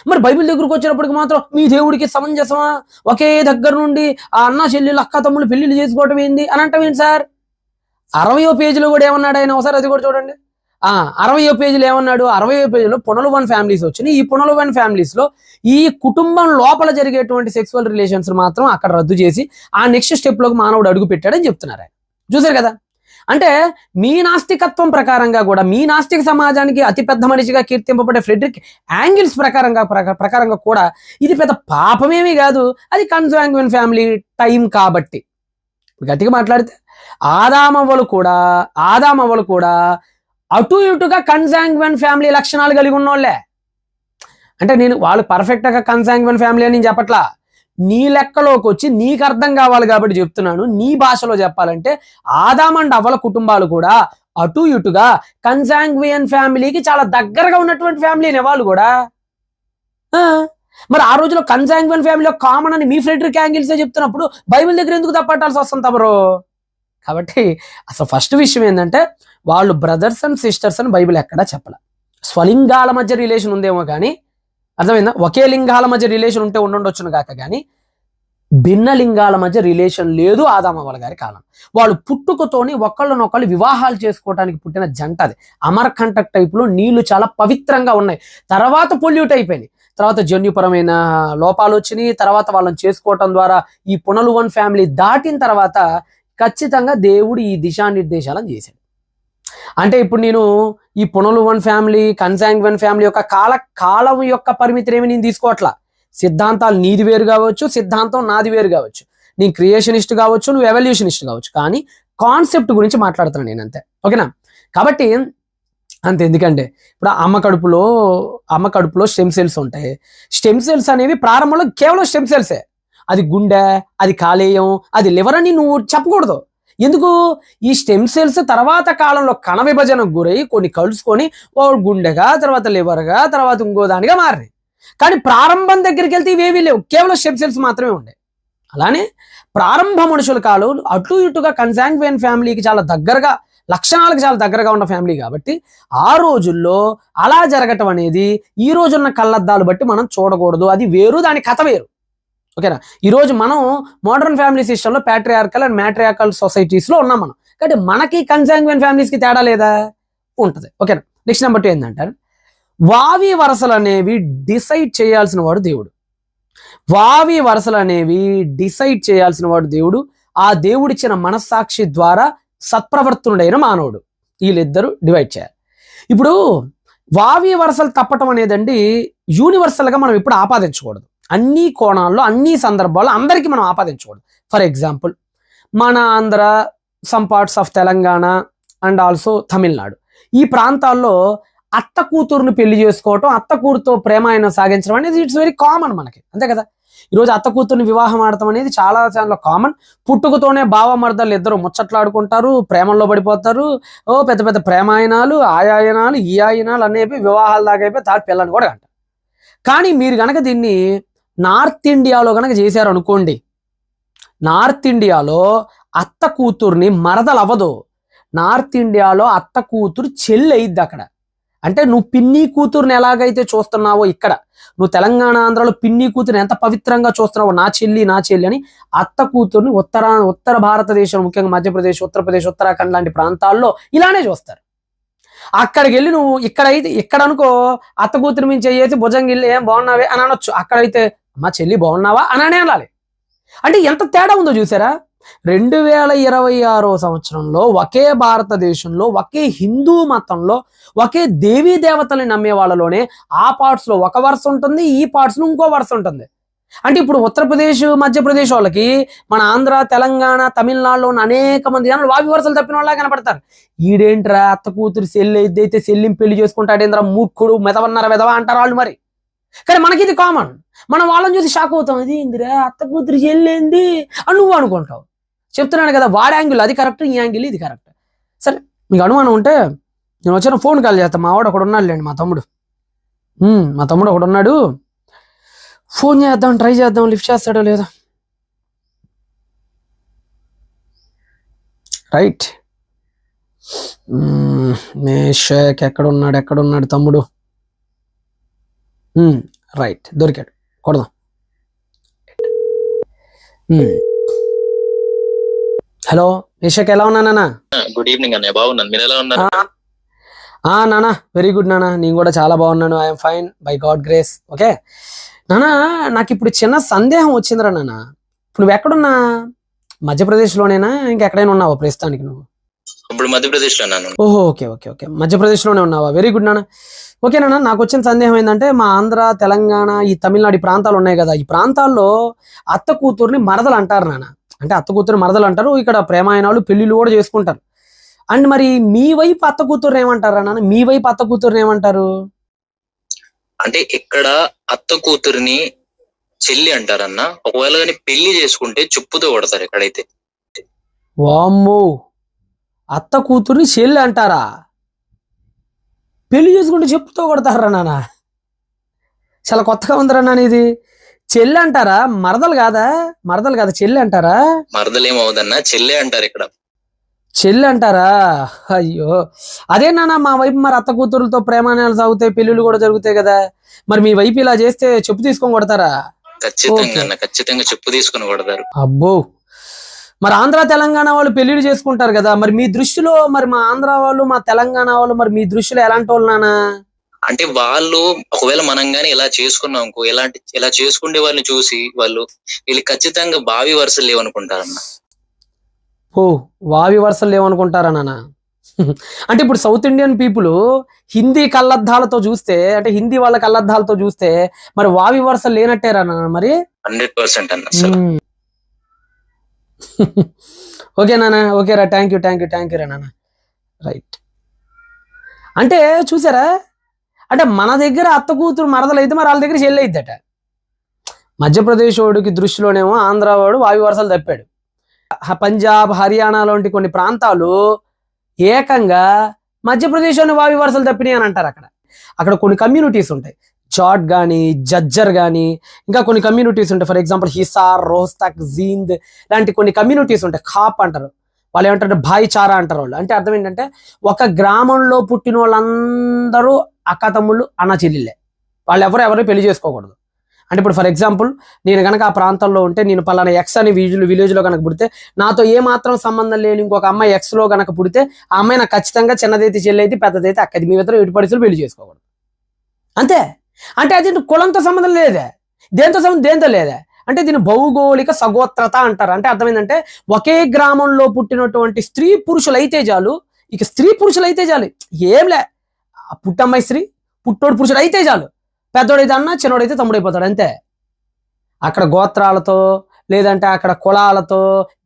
మరి బైబిల్ దగ్గరకు వచ్చినప్పటికి మాత్రం మీ దేవుడికి సమంజసమా, ఒకే దగ్గర నుండి ఆ అన్న చెల్లెలు అక్క తమ్ముళ్ళు పెళ్లిళ్ళు చేసుకోవటం ఏంది అని అంటాం ఏంటి సార్? 60వ పేజీలో కూడా ఏమన్నాడు ఆయన, ఒకసారి అది కూడా చూడండి. 60వ పేజీలో ఏమన్నాడు? 60వ పేజీలో పునలువన్ ఫ్యామిలీస్ వచ్చినాయి. ఈ పునలువన్ ఫ్యామిలీస్ లో ఈ కుటుంబం లోపల జరిగేటువంటి సెక్సువల్ రిలేషన్స్ మాత్రం అక్కడ రద్దు చేసి ఆ నెక్స్ట్ స్టెప్ లోకి మానవుడు అడుగు పెట్టాడని చెప్తున్నారు ఆయన. చూసారు కదా? అంటే మీ నాస్తికత్వం ప్రకారంగా కూడా, మీ నాస్తిక సమాజానికి అతిపెద్ద మనిషిగా కీర్తింపబడే ఫ్రెడరిక్ యాంగిల్స్ ప్రకారంగా కూడా ఇది పెద్ద పాపమేమీ కాదు, అది కన్సాంగ్యుయిన్ ఫ్యామిలీ టైం కాబట్టి. గట్టిగా మాట్లాడితే ఆదామవ్వలు కూడా అటు ఇటుగా కన్సాంగ్యుయిన్ ఫ్యామిలీ లక్షణాలు కలిగి ఉన్నోళ్లే. అంటే వాళ్ళు పర్ఫెక్ట్ గా కన్సాంగ్యుయిన్ ఫ్యామిలీ అని నేను చెప్పట్లా, నీ లెక్కలోకి వచ్చి నీకు అర్థం కావాలి కాబట్టి చెప్తున్నాను. నీ భాషలో చెప్పాలంటే ఆదాం అండ్ అవ్వల కుటుంబాలు కూడా అటు ఇటుగా కన్సాంగ్యుయిన్ ఫ్యామిలీకి చాలా దగ్గరగా ఉన్నటువంటి ఫ్యామిలీనే వాళ్ళు కూడా. మరి ఆ రోజులో కన్సాంగ్యుయిన్ ఫ్యామిలీలో కామన్ అని మీ ఫ్రెడరిక్ యాంగిల్స్ చెప్తున్నప్పుడు బైబిల్ దగ్గర ఎందుకు తప్పట్టాల్సి వస్తుంది తమరు? కాబట్టి అసలు ఫస్ట్ విషయం ఏంటంటే వాళ్ళు బ్రదర్స్ అండ్ సిస్టర్స్ అని బైబిల్ ఎక్కడా చెప్పాల. స్వలింగాల మధ్య రిలేషన్ ఉందేమో కానీ, అర్థమైందా? ఒకే లింగాల మధ్య రిలేషన్ ఉంటే ఉండొచ్చును కాక కానీ భిన్న లింగాల మధ్య రిలేషన్ లేదు ఆదామవ్వల గారి కాలం. వాళ్ళు పుట్టుకతోని ఒకళ్ళనొకళ్ళు వివాహాలు చేసుకోవడానికి పుట్టిన జంట. అది అమర్కంటక్ టైపులో నీళ్లు చాలా పవిత్రంగా ఉన్నాయి, తర్వాత పొల్యూట్ అయిపోయినాయి, తర్వాత జన్యుపరమైన లోపాలు వచ్చినాయి, తర్వాత వాళ్ళని చేసుకోవటం ద్వారా ఈ పునలువన్ ఫ్యామిలీ దాటిన తర్వాత ఖచ్చితంగా దేవుడు ఈ దిశానిర్దేశాలను చేశాడు. అంటే ఇప్పుడు నేను ఈ పునలువన్ ఫ్యామిలీ, కన్సాంగ్యుయిన్ ఫ్యామిలీ యొక్క కాలం యొక్క పరిమితిని ఏమి నేను తీసుకోవట్లా. సిద్ధాంతాలు నీది వేరు కావచ్చు, సిద్ధాంతం నాది వేరు కావచ్చు, నేను క్రియేషనిస్ట్ కావచ్చు, నువ్వు ఎవల్యూషనిస్ట్ కావచ్చు, కానీ కాన్సెప్ట్ గురించి మాట్లాడుతున్నాను నేను, అంతే. ఓకేనా? కాబట్టి అంతే. ఎందుకంటే ఇప్పుడు అమ్మ కడుపులో స్టెమ్ సెల్స్ ఉంటాయి. స్టెమ్ సెల్స్ అనేవి ప్రారంభంలో కేవలం స్టెమ్ సెల్సే. అది గుండె, అది కాలేయం, అది లివర్ అని నువ్వు చెప్పకూడదు. ఎందుకు? ఈ స్టెమ్ సెల్స్ తర్వాత కాలంలో కణ విభజనకు గురై కొన్ని కలుసుకొని ఓ గుండెగా, తర్వాత లివర్గా, తర్వాత ఇంకో దానిగా మారినాయి. కానీ ప్రారంభం దగ్గరికి వెళ్తే ఇవేవీ లేవు, కేవలం స్టెమ్ సెల్స్ మాత్రమే ఉండే. అలానే ప్రారంభ మనుషుల కాలం అటు ఇటుగా కన్సాంగ్యుయిన్ ఫ్యామిలీకి చాలా దగ్గరగా, లక్షణాలకు చాలా దగ్గరగా ఉన్న ఫ్యామిలీ కాబట్టి ఆ రోజుల్లో అలా జరగటం అనేది ఈ రోజున్న కళ్ళద్దాలు బట్టి మనం చూడకూడదు. అది వేరు, దాని కథ వేరు. ఓకేనా? ఈరోజు మనం మోడర్న్ ఫ్యామిలీ సిస్టంలో ప్యాట్రియార్కల్ అండ్ మ్యాట్రియార్కల్ సొసైటీస్లో ఉన్నాం మనం. కాబట్టి మనకి కన్సాంగ్యుయిన్ ఫ్యామిలీస్కి తేడా లేదా? ఉంటుంది. ఓకేనా? నెక్స్ట్ నెంబర్ 2 ఏంటంటే వావి వరసలు అనేవి డిసైడ్ చేయాల్సిన వాడు దేవుడు. వావి వరసలు అనేవి డిసైడ్ చేయాల్సిన వాడు దేవుడు. ఆ దేవుడిచ్చిన మనస్సాక్షి ద్వారా సత్ప్రవర్తనుడైన మానవుడు, వీళ్ళిద్దరూ డివైడ్ చేయాలి. ఇప్పుడు వావి వరసలు తప్పటం అనేదండి యూనివర్సల్గా మనం ఇప్పుడు ఆపాదించకూడదు. అన్ని కోణాల్లో, అన్ని సందర్భాల్లో అందరికీ మనం ఆపాదించకూడదు. ఫర్ ఎగ్జాంపుల్, మన Andhra, some parts of Telangana and also Tamil Nadu, ఈ ప్రాంతాల్లో అత్త కూతురుని పెళ్లి చేసుకోవటం, అత్త కూతురుతో ప్రేమాయణం సాగించడం అనేది ఇట్స్ వెరీ కామన్ మనకి, అంతే కదా? ఈరోజు అత్త కూతుర్ని వివాహం ఆడటం అనేది చాలా చాలా కామన్. పుట్టుకతోనే బావమర్దలు ఇద్దరు ముచ్చట్లాడుకుంటారు, ప్రేమల్లో పడిపోతారు. పెద్ద పెద్ద ప్రేమాయణాలు, ఆయాయనాలు, ఈ ఆయనాలు అనేవి వివాహాలు దాకా అయిపోయి తాటి పిల్లని కూడా అంటారు. కానీ మీరు కనుక దీన్ని నార్త్ ఇండియాలో కనుక చేశారు అనుకోండి, నార్త్ ఇండియాలో అత్త కూతుర్ని మరదలు అవ్వదు, నార్త్ ఇండియాలో అత్త కూతురు చెల్లి అయ్యిద్ది అక్కడ. అంటే నువ్వు పిన్ని కూతురుని ఎలాగైతే చూస్తున్నావో ఇక్కడ, నువ్వు తెలంగాణ ఆంధ్రలో పిన్ని కూతురుని ఎంత పవిత్రంగా చూస్తున్నావో, నా చెల్లి అని, అత్త కూతుర్ని ఉత్తర భారతదేశం, ముఖ్యంగా మధ్యప్రదేశ్, ఉత్తరప్రదేశ్, ఉత్తరాఖండ్ లాంటి ప్రాంతాల్లో ఇలానే చూస్తారు. అక్కడికి వెళ్ళి నువ్వు ఇక్కడ అనుకో అత్త కూతురు మీద చేసి భుజంగి వెళ్ళి ఏం బాగున్నావే అని అనొచ్చు, అక్కడైతే మా చెల్లి బాగున్నావా అని అనాలి. అంటే ఎంత తేడా ఉందో చూసారా? 2026 సంవత్సరంలో ఒకే భారతదేశంలో, ఒకే హిందూ మతంలో, ఒకే దేవీ దేవతల్ని నమ్మే వాళ్ళలోనే ఆ పార్ట్స్ లో ఒక వరుస ఉంటుంది, ఈ పార్ట్స్ లో ఇంకో వరుస ఉంటుంది. అంటే ఇప్పుడు ఉత్తరప్రదేశ్ మధ్యప్రదేశ్ వాళ్ళకి మన ఆంధ్ర తెలంగాణ తమిళనాడులో ఉన్న అనేక మంది జనాలు వావి వరుసలు తప్పిన వాళ్ళ కనపడతారు. ఈడేంట్రా అత్త కూతురు సెల్లి అయితే సెల్లిని పెళ్లి చేసుకుంటాడేంద్రా మూర్ఖుడు మెదవన్నర వెదవా అంటారు వాళ్ళు. మరి కానీ మనకి ఇది కామన్. మనం వాళ్ళని చూసి షాక్ అవుతాం. ఇది ఏందిరా అత్త కూతురు చెల్లేంది అని నువ్వు అనుకుంటావు. చెప్తున్నాను కదా, వాడి యాంగిల్ అది కరెక్ట్, ఈ యాంగిల్ ఇది కరెక్ట్. సరే మీకు అనుమానం ఉంటే నేను వచ్చిన ఫోన్ కాల్ చేస్తాను. మా వాడు ఒకడు ఉన్నాడు లేండి, మా తమ్ముడు ఒకడు ఉన్నాడు. ఫోన్ చేద్దాం, ట్రై చేద్దాం, లిఫ్ట్ చేస్తాడో లేదో. రైట్, మేషక్ ఎక్కడున్నాడు తమ్ముడు? రైట్, దొరికాడు, కొడదాం. హలో మేషక్, ఎలా ఉన్నా నాన్న? గుడ్ ఈవినింగ్ అన్నయ్య, బాగున్నాను. మీరు ఎలా ఉన్నారు? నానా వెరీ గుడ్ నాన్న, నేను కూడా చాలా బాగున్నాను. I'm fine by God grace. Okay నానా, నాకు ఇప్పుడు చిన్న సందేహం వచ్చిందిరా నాన్న. ఇప్పుడు నువ్వు ఎక్కడున్నా? మధ్యప్రదేశ్లోనేనా ఇంకెక్కడైనా ఉన్నావా ప్రస్తుతానికి నువ్వు? ఇప్పుడు మధ్యప్రదేశ్ లో ఉన్నాను. ఓహో, ఓకే ఓకే ఓకే, మధ్యప్రదేశ్లోనే ఉన్నావా? వెరీ గుడ్ నాన్న. ఓకే నాన్న, నాకు వచ్చిన సందేహం ఏంటంటే మా ఆంధ్ర తెలంగాణ ఈ తమిళనాడు ఈ ప్రాంతాలు ఉన్నాయి కదా, ఈ ప్రాంతాల్లో అత్త కూతుర్ని మరదలు అంటారు నాన్న. అంటే అత్త కూతురు మరదలు అంటారు. ఇక్కడ ప్రేమాయణాలు పెళ్లిళ్ళు కూడా చేసుకుంటారు. అండ్ మరి మీ వైపు అత్త కూతురు ఏమంటారా నాన్న? మీ వైపు అత్త కూతురు ఏమంటారు? అంటే ఇక్కడ అత్త కూతురిని చెల్లి అంటారన్న. ఒకవేళ కానీ పెళ్లి చేసుకుంటే చెప్పుతో కొడతారు ఎక్కడైతే. వామ్మో, అత్త కూతుర్ని చెల్లి అంటారా? పెళ్లి చేసుకుంటే చెప్పుతో కొడతారా నాన్న? చాలా కొత్తగా ఉందిరా నాన్న ఇది. చెల్లి అంటారా? మరదలు కాదా చెల్లి అంటారా? మరదలేమవుదన్నా, చెల్లె అంటారు ఇక్కడ. చెల్లి అంటారా? అయ్యో, అదే నాన్న మా వైపు మరి అత్త కూతురులతో ప్రేమాయణాలు సాగుతాయి, పెళ్లిళ్ళు కూడా జరుగుతాయి కదా. మరి మీ వైపు ఇలా చేస్తే చెప్పు తీసుకొని కొడతారా? ఖచ్చితంగా అన్న, ఖచ్చితంగా చెప్పు తీసుకొని కొడతారు. అబ్బో, మరి ఆంధ్ర తెలంగాణ వాళ్ళు పెళ్లిళ్ళు చేసుకుంటారు కదా, మరి మీ దృష్టిలో మరి మా ఆంధ్ర వాళ్ళు మా తెలంగాణ వాళ్ళు మరి మీ దృష్టిలో ఎలాంటి వాళ్ళు నాన్న? అంటే వాళ్ళు ఒకవేళ మనం గానీ ఇలా చేసుకున్నాం అనుకో, ఇలా చేసుకునే వాళ్ళని చూసి వీళ్ళు ఖచ్చితంగా బావి వరుసలు లేవనుకుంటారన్న. ఓ, వావి వరుసలు లేవనుకుంటారా నాన్న? అంటే ఇప్పుడు సౌత్ ఇండియన్ పీపుల్ హిందీ కళ్ళద్దాలతో చూస్తే, అంటే హిందీ వాళ్ళ కళ్ళద్దాలతో చూస్తే మరి వావి వరుసలు లేనట్టేరా నాన్న మరి? 100% అన్న అసలు. ఓకే నాన్న, ఓకేరా, థ్యాంక్ యూ రా నాన్న. రైట్, అంటే చూసారా, అంటే మన దగ్గర అత్త కూతురు మరదలు అయితే మరి వాళ్ళ దగ్గర చెల్లి అయిద్దట. మధ్యప్రదేశ్ వాడికి దృష్టిలోనేమో ఆంధ్ర వాడు వావి వరుసలు తప్పాడు. పంజాబ్ హర్యానా లాంటి కొన్ని ప్రాంతాలు ఏకంగా మధ్యప్రదేశ్ లోని వావి వరుసలు తప్పినాయి అని అంటారు. అక్కడ కొన్ని కమ్యూనిటీస్ ఉంటాయి, జాట్ కానీ జజ్జర్ కానీ ఇంకా కొన్ని కమ్యూనిటీస్ ఉంటాయి. ఫర్ ఎగ్జాంపుల్ హిసార్, రోహ్తక్, జీంద్ లాంటి కొన్ని కమ్యూనిటీస్ ఉంటాయి. ఖాప్ అంటారు వాళ్ళు, ఏమంటారు భాయిచారా అంటారు వాళ్ళు. అంటే అర్థం ఏంటంటే ఒక గ్రామంలో పుట్టిన వాళ్ళందరూ అక్క తమ్ముళ్ళు అన్న చెల్లెళ్ళే, వాళ్ళు ఎవరు పెళ్లి చేసుకోకూడదు. అంటే ఇప్పుడు ఫర్ ఎగ్జాంపుల్ నేను కనుక ఆ ప్రాంతంలో ఉంటే, నేను పలానా ఎక్స్ అని విలేజ్లో కనుక పుడితే, నాతో ఏ మాత్రం సంబంధం లేని ఇంకొక అమ్మాయి ఎక్స్లో కనుక పుడితే ఆ అమ్మాయి నాకు ఖచ్చితంగా చిన్నదైతే చెల్లి అయితే పెద్దదైతే అక్కది, మీ ఇద్దరు ఎటు పరిస్థితులు పెళ్లి చేసుకోకూడదు అంతే. అంటే అది కులంతో సంబంధం లేదే, దేంతో లేదే. అంటే దీని భౌగోళిక సగోత్రత అంటారు. అంటే అర్థమైందంటే ఒకే గ్రామంలో పుట్టినటువంటి స్త్రీ పురుషులు అయితే చాలు, ఇక స్త్రీ పురుషులు అయితే చాలు, ఏంలే పుట్టమ్మాయి స్త్రీ పుట్టోడు పురుషుడు అయితే చాలు, పెద్దోడైతే అన్న చిన్నోడైతే తమ్ముడు అయిపోతాడు అంతే. అక్కడ గోత్రాలతో లేదంటే అక్కడ కులాలతో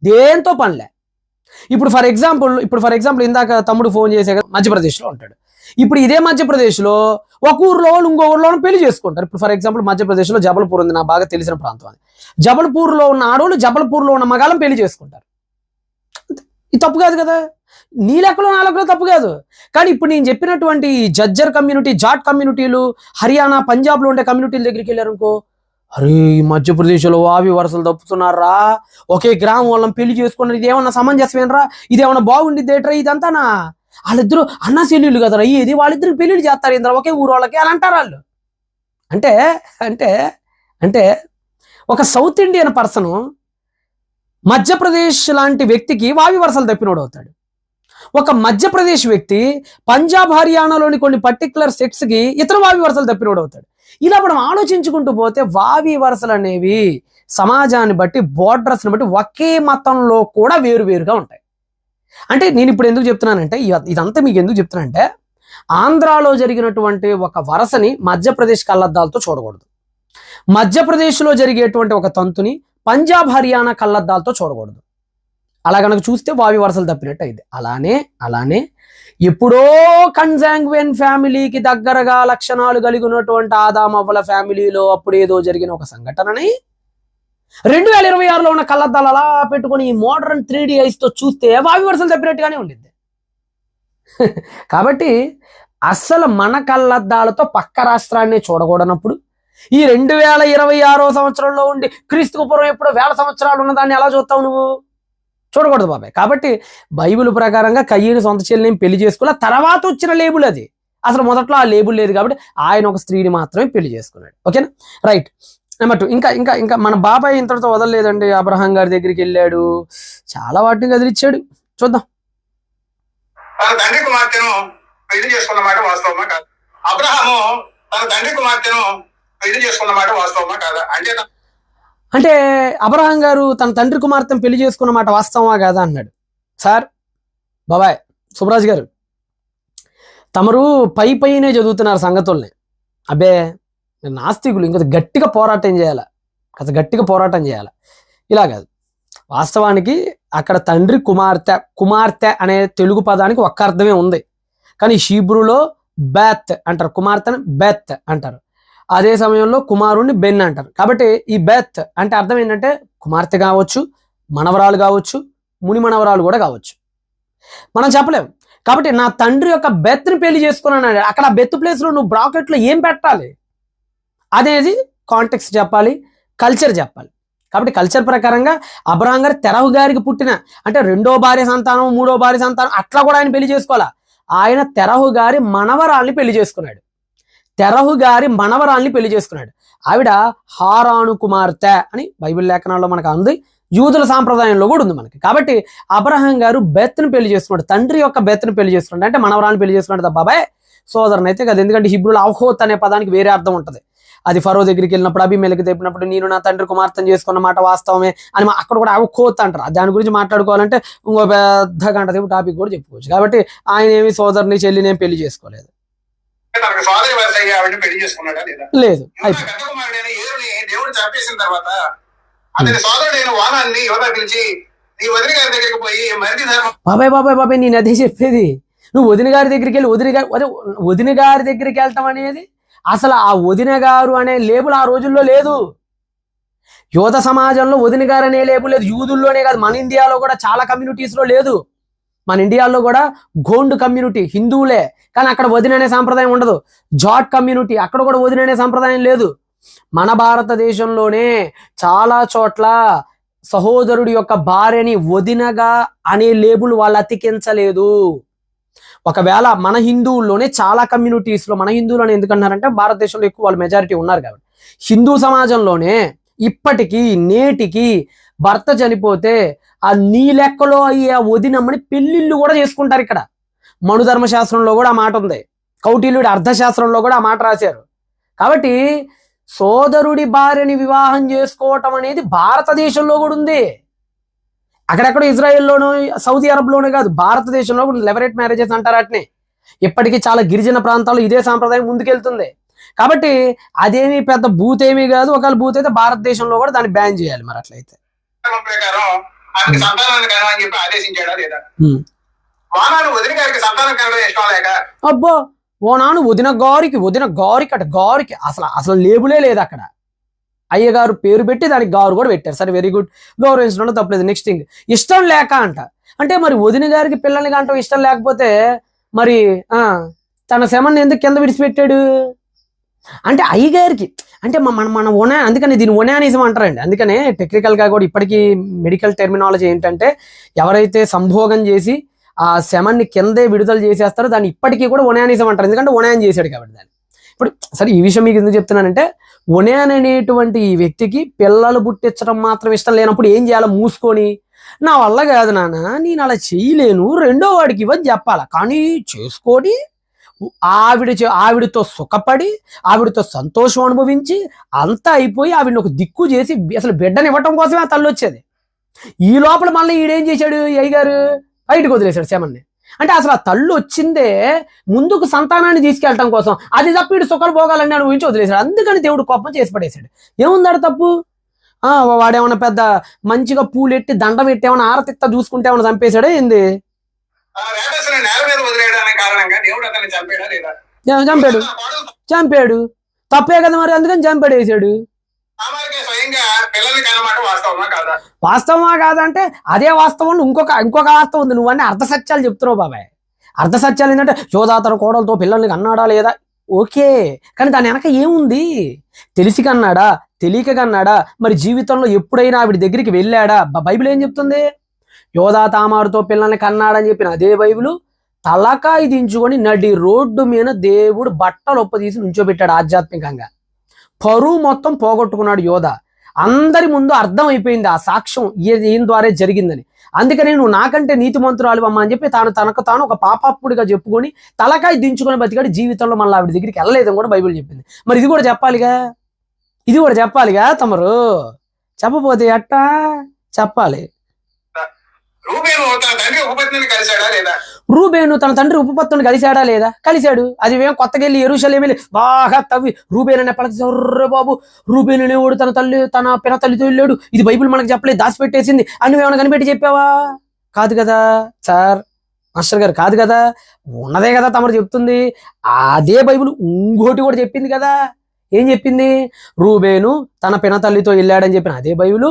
దేంతో పనిలే. ఇప్పుడు ఫర్ ఎగ్జాంపుల్ ఇందాక తమ్ముడు ఫోన్ చేసే మధ్యప్రదేశ్లో ఉంటాడు. ఇప్పుడు ఇదే మధ్యప్రదేశ్లో ఒక ఊర్లో వాళ్ళు ఇంకో ఊర్లో పెళ్లి చేసుకుంటారు. ఇప్పుడు ఫర్ ఎగ్జాంపుల్ మధ్యప్రదేశ్లో జబల్పూర్ ఉంది, నాకు బాగా తెలిసిన ప్రాంతం అది. జబల్పూర్లో ఉన్న ఆడవాళ్ళు జబల్పూర్లో ఉన్న మగాళ్ళని పెళ్లి చేసుకుంటారు. ఇది తప్పు కాదు కదా, నీ లెక్కలో నా లెక్కలో తప్పు కాదు. కానీ ఇప్పుడు నేను చెప్పినటువంటి జజ్జర్ కమ్యూనిటీ, జాట్ కమ్యూనిటీలు, హర్యానా పంజాబ్లో ఉండే కమ్యూనిటీల దగ్గరికి వెళ్ళారు అనుకో, అరే ఈ మధ్యప్రదేశ్లో వావి వరుసలు తప్పుతున్నారా, ఒకే గ్రామం వాళ్ళని పెళ్లి చేసుకున్నారు, ఇదేమన్నా సమంజసమేనరా, ఇదేమన్నా బాగుండిద్దేట్రా, ఇదంతానా వాళ్ళిద్దరు అన్నా చెల్లెళ్ళు కదా అయ్యేది, వాళ్ళిద్దరికి పెళ్లిళ్ళు చేస్తారు ఇంద్ర ఒకే ఊరు వాళ్ళకి అని అంటారు వాళ్ళు. అంటే అంటే అంటే ఒక సౌత్ ఇండియన్ పర్సన్ మధ్యప్రదేశ్ లాంటి వ్యక్తికి వావి వరుసలు తప్పినోడు అవుతాడు. ఒక మధ్యప్రదేశ్ వ్యక్తి పంజాబ్ హర్యానాలోని కొన్ని పర్టికులర్ సెక్స్కి ఇతర వావి వరుసలు తప్పినోడు అవుతాడు. ఇలా మనం ఆలోచించుకుంటూ పోతే వావి వరుసలు అనేవి సమాజాన్ని బట్టి, బోర్డర్స్ని బట్టి ఒకే మతంలో కూడా వేరువేరుగా ఉంటాయి. అంటే నేను ఇప్పుడు ఎందుకు చెప్తున్నానంటే, ఇదంతా మీకు ఎందుకు చెప్తున్నానంటే, ఆంధ్రాలో జరిగినటువంటి ఒక వరసని మధ్యప్రదేశ్ కళ్ళద్దాలతో చూడకూడదు. మధ్యప్రదేశ్లో జరిగేటువంటి ఒక తంతుని పంజాబ్ హర్యానా కళ్ళద్దాలతో చూడకూడదు. అలా కనుక చూస్తే వావి వరుసలు తప్పినట్టు అయింది. అలానే ఎప్పుడో కన్జాంగ్వెన్ ఫ్యామిలీకి దగ్గరగా లక్షణాలు కలిగి ఉన్నటువంటి ఆదామవ్వల ఫ్యామిలీలో అప్పుడేదో జరిగిన ఒక సంఘటనని 2026లో ఉన్న కళ్ళద్దాలు అలా పెట్టుకుని ఈ మోడర్న్ 3D ఐస్తో చూస్తే వావి వరుసలు తప్పినట్టుగానే ఉండింది. కాబట్టి అస్సలు మన కళ్ళద్దాలతో పక్క రాష్ట్రాన్ని చూడకూడనప్పుడు ఈ 2026 సంవత్సరంలో ఉండి క్రీస్తుకు పూర్వం ఎప్పుడో 1000 సంవత్సరాలు ఉన్నదాన్ని ఎలా చూస్తావు నువ్వు? చూడకూడదు బాబాయ్. కాబట్టి బైబిల్ ప్రకారంగా కయ్యను సొంత చెల్లిని పెళ్లి చేసుకోలే, తర్వాత వచ్చిన లేబుల్ అది. అసలు మొదట్లో ఆ లేబుల్ లేదు కాబట్టి ఆయన ఒక స్త్రీని మాత్రమే పెళ్లి చేసుకున్నాడు. ఓకేనా, రైట్. నెంబర్ 2, ఇంకా మన బాబాయ్ ఇంతటితో వదలలేదండి. అబ్రహాం గారి దగ్గరికి వెళ్ళాడు, చాలా వాటిని కదిలిచ్చాడు. చూద్దాం. తన తండ్రి కుమార్తెను పెళ్లి చేసుకున్న మాట వాస్తవమా కాదు? అబ్రహాము తన తండ్రి కుమార్తెను పెళ్లి చేసుకున్న మాట వాస్తవమా కాదా? అంటే అబ్రహాం గారు తన తండ్రి కుమార్తెను పెళ్లి చేసుకున్న మాట వాస్తవమా కాదా అన్నాడు. సార్ బాబాయ్ సుబ్రాజ్ గారు, తమరు పైనే చదువుతున్నారు సంగతుల్ని. అబ్బే నాస్తికులు ఇంకా గట్టిగా పోరాటం చేయాలి, గట్టిగా పోరాటం చేయాలి. ఇలా కాదు, వాస్తవానికి అక్కడ తండ్రి కుమార్తె అనే తెలుగు పదానికి ఒక్క అర్థమే ఉంది, కానీ హీబ్రూలో బెత్ అంటారు, కుమార్తెను బెత్ అంటారు. అదే సమయంలో కుమారుణ్ణి బెన్ అంటారు. కాబట్టి ఈ బెత్ అంటే అర్థం ఏంటంటే కుమార్తె కావచ్చు, మనవరాలు కావచ్చు, ముని మనవరాలు కూడా కావచ్చు, మనం చెప్పలేం. కాబట్టి నా తండ్రి యొక్క బెత్ని పెళ్లి చేసుకున్నాను. అక్కడ బెత్ ప్లేస్లో నువ్వు బ్రాకెట్లో ఏం పెట్టాలి అనేది కాంటెక్స్ట్ చెప్పాలి, కల్చర్ చెప్పాలి. కాబట్టి కల్చర్ ప్రకారంగా అబ్రహాం గారు తెరహు గారికి పుట్టిన, అంటే 2వ భార్య సంతానం 3వ భార్య సంతానం అట్లా కూడా ఆయన పెళ్లి చేసుకోవాలా. ఆయన తెరహు గారి మనవరాల్ని పెళ్లి చేసుకున్నాడు. ఆవిడ హారాను కుమార్తె అని బైబిల్ లేఖనాల్లో మనకు అంది, యూదుల సాంప్రదాయంలో కూడా ఉంది మనకి. కాబట్టి అబ్రహాం గారు బెత్ని పెళ్లి చేసుకున్నాడు, తండ్రి యొక్క బెత్ని పెళ్లి చేసుకున్నాడు, అంటే మనవరాన్ని పెళ్లి చేసుకున్నాడు. బాబాయ్ సోదరుని అయితే కదా, ఎందుకంటే హిబ్రూలో అవహోత్ అనే పదానికి వేరే అర్థం ఉంటుంది. అది ఫరో దగ్గరికి వెళ్ళినప్పుడు, అబీమెలెకు చెప్పినప్పుడు నేను నా తండ్రి కుమార్తెను చేసుకున్న మాట వాస్తవమే అని అక్కడ కూడా అవహోత్ అంటారు. దాని గురించి మాట్లాడుకోవాలంటే ఇంకో పెద్ద గంట సేపు టాపిక్ కూడా చెప్పుకోవచ్చు. కాబట్టి ఆయన ఏమి సోదరుని చెల్లిని పెళ్లి చేసుకోలేదు, సోదరి వరుస ఆవిడని పెళ్లి చేసుకున్నాడా లేదా? లేదు. పెద్ద కుమారుడైన ఏరుని దేవుడు చంపేసిన తర్వాత అతని సోదరుడైన వానాన్ని యోధ పిలిచి నీ వదిన గారి దగ్గరికి పోయి మరిది ధర్మం. బాబాయ్ నేను అదే చెప్పేది. నువ్వు వదిన గారి దగ్గరికి వెళ్ళి వదిన గారి దగ్గరికి వెళ్ళటం అనేది, అసలు ఆ వదిన గారు అనే లేబుల్ ఆ రోజుల్లో లేదు. యోధ సమాజంలో వదిన గారు అనే లేబుల్ లేదు. యూదుల్లోనే కాదు, మన ఇండియాలో కూడా చాలా కమ్యూనిటీస్లో లేదు. మన ఇండియాలో కూడా గోండు కమ్యూనిటీ హిందువులే, కానీ అక్కడ వదిన అనే సాంప్రదాయం ఉండదు. జాట్ కమ్యూనిటీ, అక్కడ కూడా వదిన అనే సాంప్రదాయం లేదు. మన భారతదేశంలోనే చాలా చోట్ల సహోదరుడి యొక్క భార్యని వదినగా అనే లేబుల్ వాళ్ళు అతికించలేదు. ఒకవేళ మన హిందువుల్లోనే చాలా కమ్యూనిటీస్లో, మన హిందువులను ఎందుకన్నారంటే భారతదేశంలో ఎక్కువ వాళ్ళు మెజారిటీ ఉన్నారు కాబట్టి, హిందూ సమాజంలోనే ఇప్పటికీ నేటికి భర్త చనిపోతే ఆ నీ లెక్కలో అయ్యే వదినమ్మని పెళ్లిళ్ళు కూడా చేసుకుంటారు. ఇక్కడ మనుధర్మశాస్త్రంలో కూడా ఆ మాట ఉంది, కౌటిల్యుడి అర్థశాస్త్రంలో కూడా ఆ మాట రాశారు. కాబట్టి సోదరుడి భార్యని వివాహం చేసుకోవటం అనేది భారతదేశంలో కూడా ఉంది. అక్కడెక్కడ ఇజ్రాయెల్లోనూ సౌదీ అరబ్లోనే కాదు, భారతదేశంలో కూడా లెవరేట్ మ్యారేజెస్ అంటారు. అట్నే ఇప్పటికీ చాలా గిరిజన ప్రాంతాల్లో ఇదే సాంప్రదాయం ముందుకెళ్తుంది. కాబట్టి అదేమీ పెద్ద బూత్ ఏమీ కాదు. ఒకవేళ బూత్ అయితే భారతదేశంలో కూడా దాన్ని బ్యాన్ చేయాలి. మరి అట్లయితే ప్రకారం ఆమెకి సంతానాన్ని కనమని అని చెప్పి ఆదేశించాడా లేదా? వానాలు వదిన గారికి సంతానం కనడం ఇష్టం లేక అబ్బో ఓనాను వదిన గారికి అట గారికి అసలు లేబులే లేదు అక్కడ. అయ్యగారు పేరు పెట్టి దానికి గారు కూడా పెట్టారు. సరే, వెరీ గుడ్, గౌరవించడం తప్పలేదు. నెక్స్ట్ థింగ్, ఇష్టం లేక అంటే మరి వదిన గారికి పిల్లల్ని కంటే ఇష్టం లేకపోతే మరి తన శమన్ని ఎందుకు కింద విడిచిపెట్టాడు అంటే అయ్యగారికి అంటే మన ఒనా, అందుకని దీన్ని ఒనానిజం అంటారండి. అందుకనే టెక్నికల్గా కూడా ఇప్పటికీ మెడికల్ టెర్మినాలజీ ఏంటంటే ఎవరైతే సంభోగం చేసి ఆ శమన్ని కిందే విడుదల చేసేస్తారో దాన్ని ఇప్పటికీ కూడా ఒనానిజం అంటారు. ఎందుకంటే ఒనాన్ చేశాడు కాబట్టి దాన్ని. ఇప్పుడు సరే, ఈ విషయం మీకు ఎందుకు చెప్తున్నానంటే, ఒనాన్ అనేటువంటి ఈ వ్యక్తికి పిల్లలు పుట్టించడం మాత్రం ఇష్టం లేనప్పుడు ఏం చేయాలో మూసుకొని, నా వల్ల కాదు నాన్న, నేను అలా చేయలేను, రెండో వాడికి ఇవ్వని చెప్పాలా. కానీ చేసుకొని ఆవిడతో సుఖపడి ఆవిడతో సంతోషం అనుభవించి అంతా అయిపోయి ఆవిడని ఒక దిక్కు చేసి అసలు బిడ్డని ఇవ్వటం కోసమే ఆ తల్లి వచ్చేది. ఈ లోపల మళ్ళీ ఈడేం చేశాడు, అయ్యగారు బయటకు వదిలేశాడు శమన్ని. అంటే అసలు ఆ తల్లి వచ్చిందే ముందుకు సంతానాన్ని తీసుకెళ్ళటం కోసం, అది తప్ప ఇటు సుఖాలు భోగాలన్నీ అనుభవించి వదిలేశాడు. అందుకని దేవుడు కోపం చేసి పడేశాడు. ఏముందాడు తప్పు? వాడేమన్నా పెద్ద మంచిగా పూలెట్టి దండం పెట్టి ఏమన్నా ఆరతిత్త చూసుకుంటే ఏమన్నా చంపేశాడే ఏంది? రేటస్సుని నేల మీద వదిలేయడానికి కారణంగా దేవుడు అతన్ని చంపాడా లేదా? చంపాడు. చంపాడు, తప్పే కదా మరి, అందుకని చంపాడేసాడు. తామారికే స్వయంగా పిల్లల్ని కన్నమాట వాస్తవమా కాదా? వాస్తవమా కాదంటే అదే వాస్తవం. ఇంకొక వాస్తవం ఉంది. నువ్వన్నీ అర్ధ సత్యాలు చెప్తున్నావు బాబాయ్. అర్ధ సత్యాలు ఏంటంటే యోధా తన కోడలతో పిల్లల్ని కన్నాడా లేదా, ఓకే, కానీ దాని వెనక ఏముంది? తెలిసి కన్నాడా, తెలియక కన్నాడా, మరి జీవితంలో ఎప్పుడైనా ఆవిడ దగ్గరికి వెళ్ళాడా? బైబిల్ ఏం చెప్తుంది? యోధా తామారుతో పిల్లల్ని కన్నాడని చెప్పిన అదే బైబిల్ తలకాయ దించుకొని నడి రోడ్డు మీద దేవుడు బట్టలు ఒప్పదీసి నుంచోబెట్టాడు. ఆధ్యాత్మికంగా పరువు మొత్తం పోగొట్టుకున్నాడు యోధా. అందరి ముందు అర్థం అయిపోయింది ఆ సాక్ష్యం ఈయన ద్వారా జరిగిందని. అందుకని నువ్వు నాకంటే నీతిమంతురాలు అమ్మ అని చెప్పి తనకు తాను ఒక పాపాత్ముడిగా చెప్పుకొని తలకాయ దించుకొని బతికాడు. జీవితంలో మళ్ళీ ఆవిడ దగ్గరికి వెళ్ళలేదని కూడా బైబిల్ చెప్పింది. మరి ఇది కూడా చెప్పాలిగా తమరు. చెప్పపోతే ఎట్టా? చెప్పాలి. రూబేను తన తండ్రి ఉపపత్నిని కలిశాడా లేదా? రూబేను తన తండ్రి ఉపపత్తుని కలిశాడా లేదా? కలిశాడు. అది ఏం కొత్తగా వెళ్ళి యెరూషలేము వెళ్ళి బాగా తవ్వి రూబేను అనే పలక బాబు, రూబేను అనేవాడు తన పిన తల్లితో వెళ్ళాడు, ఇది బైబిల్ మనకు చెప్పలేదు, దాచిపెట్టేసింది అని నువ్వేమైనా కనిపెట్టి చెప్పావా? కాదు కదా సార్, మాస్టర్ గారు, కాదు కదా, ఉన్నదే కదా తమరు చెప్తుంది. అదే బైబిల్ ఇంకోటి కూడా చెప్పింది కదా. ఏం చెప్పింది? రూబేను తన పిన తల్లితో వెళ్ళాడని చెప్పిన అదే బైబిల్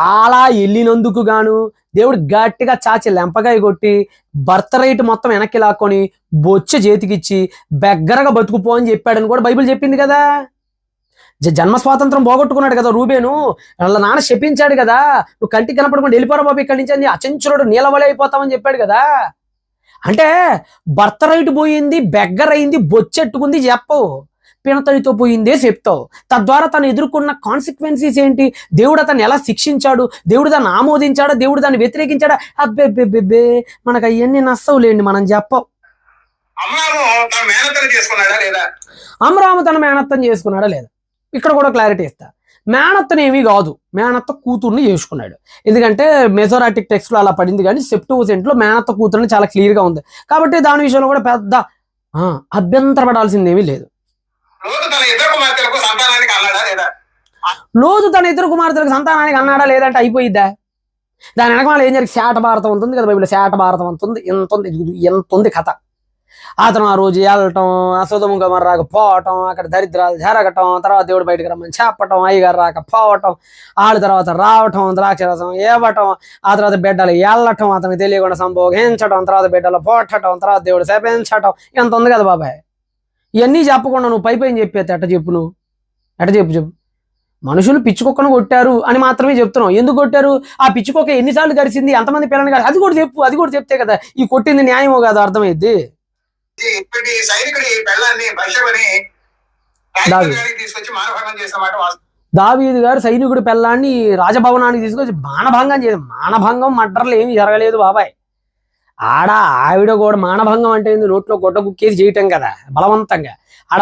అలా వెళ్ళినందుకు గాను దేవుడు గట్టిగా చాచి లెంపగాయ కొట్టి బర్త్ రైట్ మొత్తం వెనక్కి లాక్కొని బొచ్చ చేతికిచ్చి బెగ్గరగా బతుకుపో అని చెప్పాడని కూడా బైబిల్ చెప్పింది కదా. జన్మ స్వాతంత్రం పోగొట్టుకున్నాడు కదా రూబేను. వాళ్ళ నాన్న శపించాడు కదా, నువ్వు కంటికి కనపడకుండా వెళ్ళిపోరా బాబు ఇక్కడి నుంచి అని, అచంచురుడు నీలవలే అయిపోతామని చెప్పాడు కదా. అంటే బర్త్ రైట్ పోయింది, బెగ్గర అయింది, బొచ్చెట్టుకుంది చెప్పవు, పినతడితో పోయిందే చెప్తావు. తద్వారా తను ఎదుర్కొన్న కాన్సిక్వెన్సీస్ ఏంటి, దేవుడు అతన్ని ఎలా శిక్షించాడు, దేవుడు దాన్ని ఆమోదించాడా, దేవుడు దాన్ని వ్యతిరేకించాడా, అబ్బెబ్బెబ్బెబ్బే మనకు అవన్నీ నష్టవులేండి, మనం చెప్పం. అమ్రాము తన మేనత్తని చేసుకున్నాడా లేదా? అమ్రాము తన మేనత్తని చేసుకున్నాడా లేదా? ఇక్కడ కూడా క్లారిటీ ఇస్తా. మేనత్తని ఏమీ కాదు, మేనత్త కూతుర్ని చేసుకున్నాడు. ఎందుకంటే మెజోరాటిక్ టెక్స్ట్ లో అలా పడింది, కానీ సెప్టువసెంట్ లో మేనత్త కూతుర్ని చాలా క్లియర్ గా ఉంది. కాబట్టి దాని విషయంలో కూడా పెద్ద అభ్యంతరపడాల్సిందేమీ లేదు. లోతు తన ఇద్దరు కుమార్తెలకు సంతానానికి అన్నాడా లేదా? లోతు తన ఇద్దరు కుమార్తెలకు సంతానానికి అన్నాడా లేదంటే అయిపోయిద్దా? దాని వెనక ఏం జరిగి శాట భారతం ఉంటుంది కదా బైబిల్, శాట భారతం అంతుంది, ఎంత ఉంది కథ. అతను ఆ రోజు వెళ్ళటం, అసోదముగా రాకపోవటం, అక్కడ దరిద్రాలు జరగటం, తర్వాత దేవుడు బయటకు రమ్మని చెప్పటం, అయ్యగారు రాకపోవటం, వాళ్ళ తర్వాత రావటం, ద్రాక్షరసం ఇవ్వటం, ఆ తర్వాత బిడ్డలు వెళ్ళటం, అతనికి తెలియకుండా సంభోగించడం, తర్వాత బిడ్డలు పోటటం, తర్వాత దేవుడు శపించటం, ఎంత ఉంది కదా బాబాయ్. ఇవన్నీ చెప్పకుండా నువ్వు పైన చెప్పేది ఎట్ట చెప్పు? నువ్వు ఎట్ట చెప్పు? మనుషులు పిచ్చుకొక్కను కొట్టారు అని మాత్రమే చెప్తున్నావు. ఎందుకు కొట్టారు? ఆ పిచ్చుకొక్క ఎన్నిసార్లు గడిచింది, ఎంతమంది పిల్లలు కాదు, అది కూడా చెప్పు. అది కూడా చెప్తే కదా ఈ కొట్టింది న్యాయమో కాదు అర్థమైద్ది. సైనికుడి పెళ్ళాన్ని బషబని తీసుకొచ్చి మానభంగం చేసిన మాట వాస్తవం. దావీదు గారు సైనికుడి పెళ్ళాన్ని రాజభవనానికి తీసుకొచ్చి మానభంగం చేసి, మానభంగం మర్డర్లు ఏమీ జరగలేదు బాబాయ్. ఆవిడ కూడా మానభంగం అంటే నోట్లో గొడ్డ కుక్కేసి చేయటం కదా బలవంతంగా.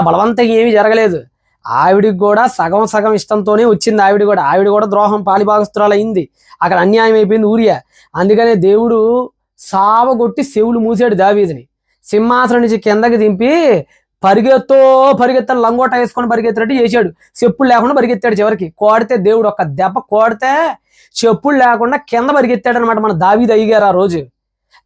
బలవంతంగా ఏమీ జరగలేదు. ఆవిడికి కూడా సగం ఇష్టంతోనే వచ్చింది. ఆవిడ కూడా ద్రోహం పాలిభాగస్తురాలు అయింది. అక్కడ అన్యాయం అయిపోయింది ఊరియా. అందుకనే దేవుడు సావగొట్టి చెవులు మూసాడు దావీదుని. సింహాసనం నుంచి కిందకి దింపి పరిగెత్తాడు, లంగోట వేసుకొని పరిగెత్తినట్టు చేశాడు. చెప్పులు లేకుండా పరిగెత్తాడు. చివరికి కోడితే దేవుడు ఒక దెబ్బ కోడితే చెప్పులు లేకుండా కింద పరిగెత్తాడు అనమాట మన దావీదు అయ్యగారు. ఆ రోజు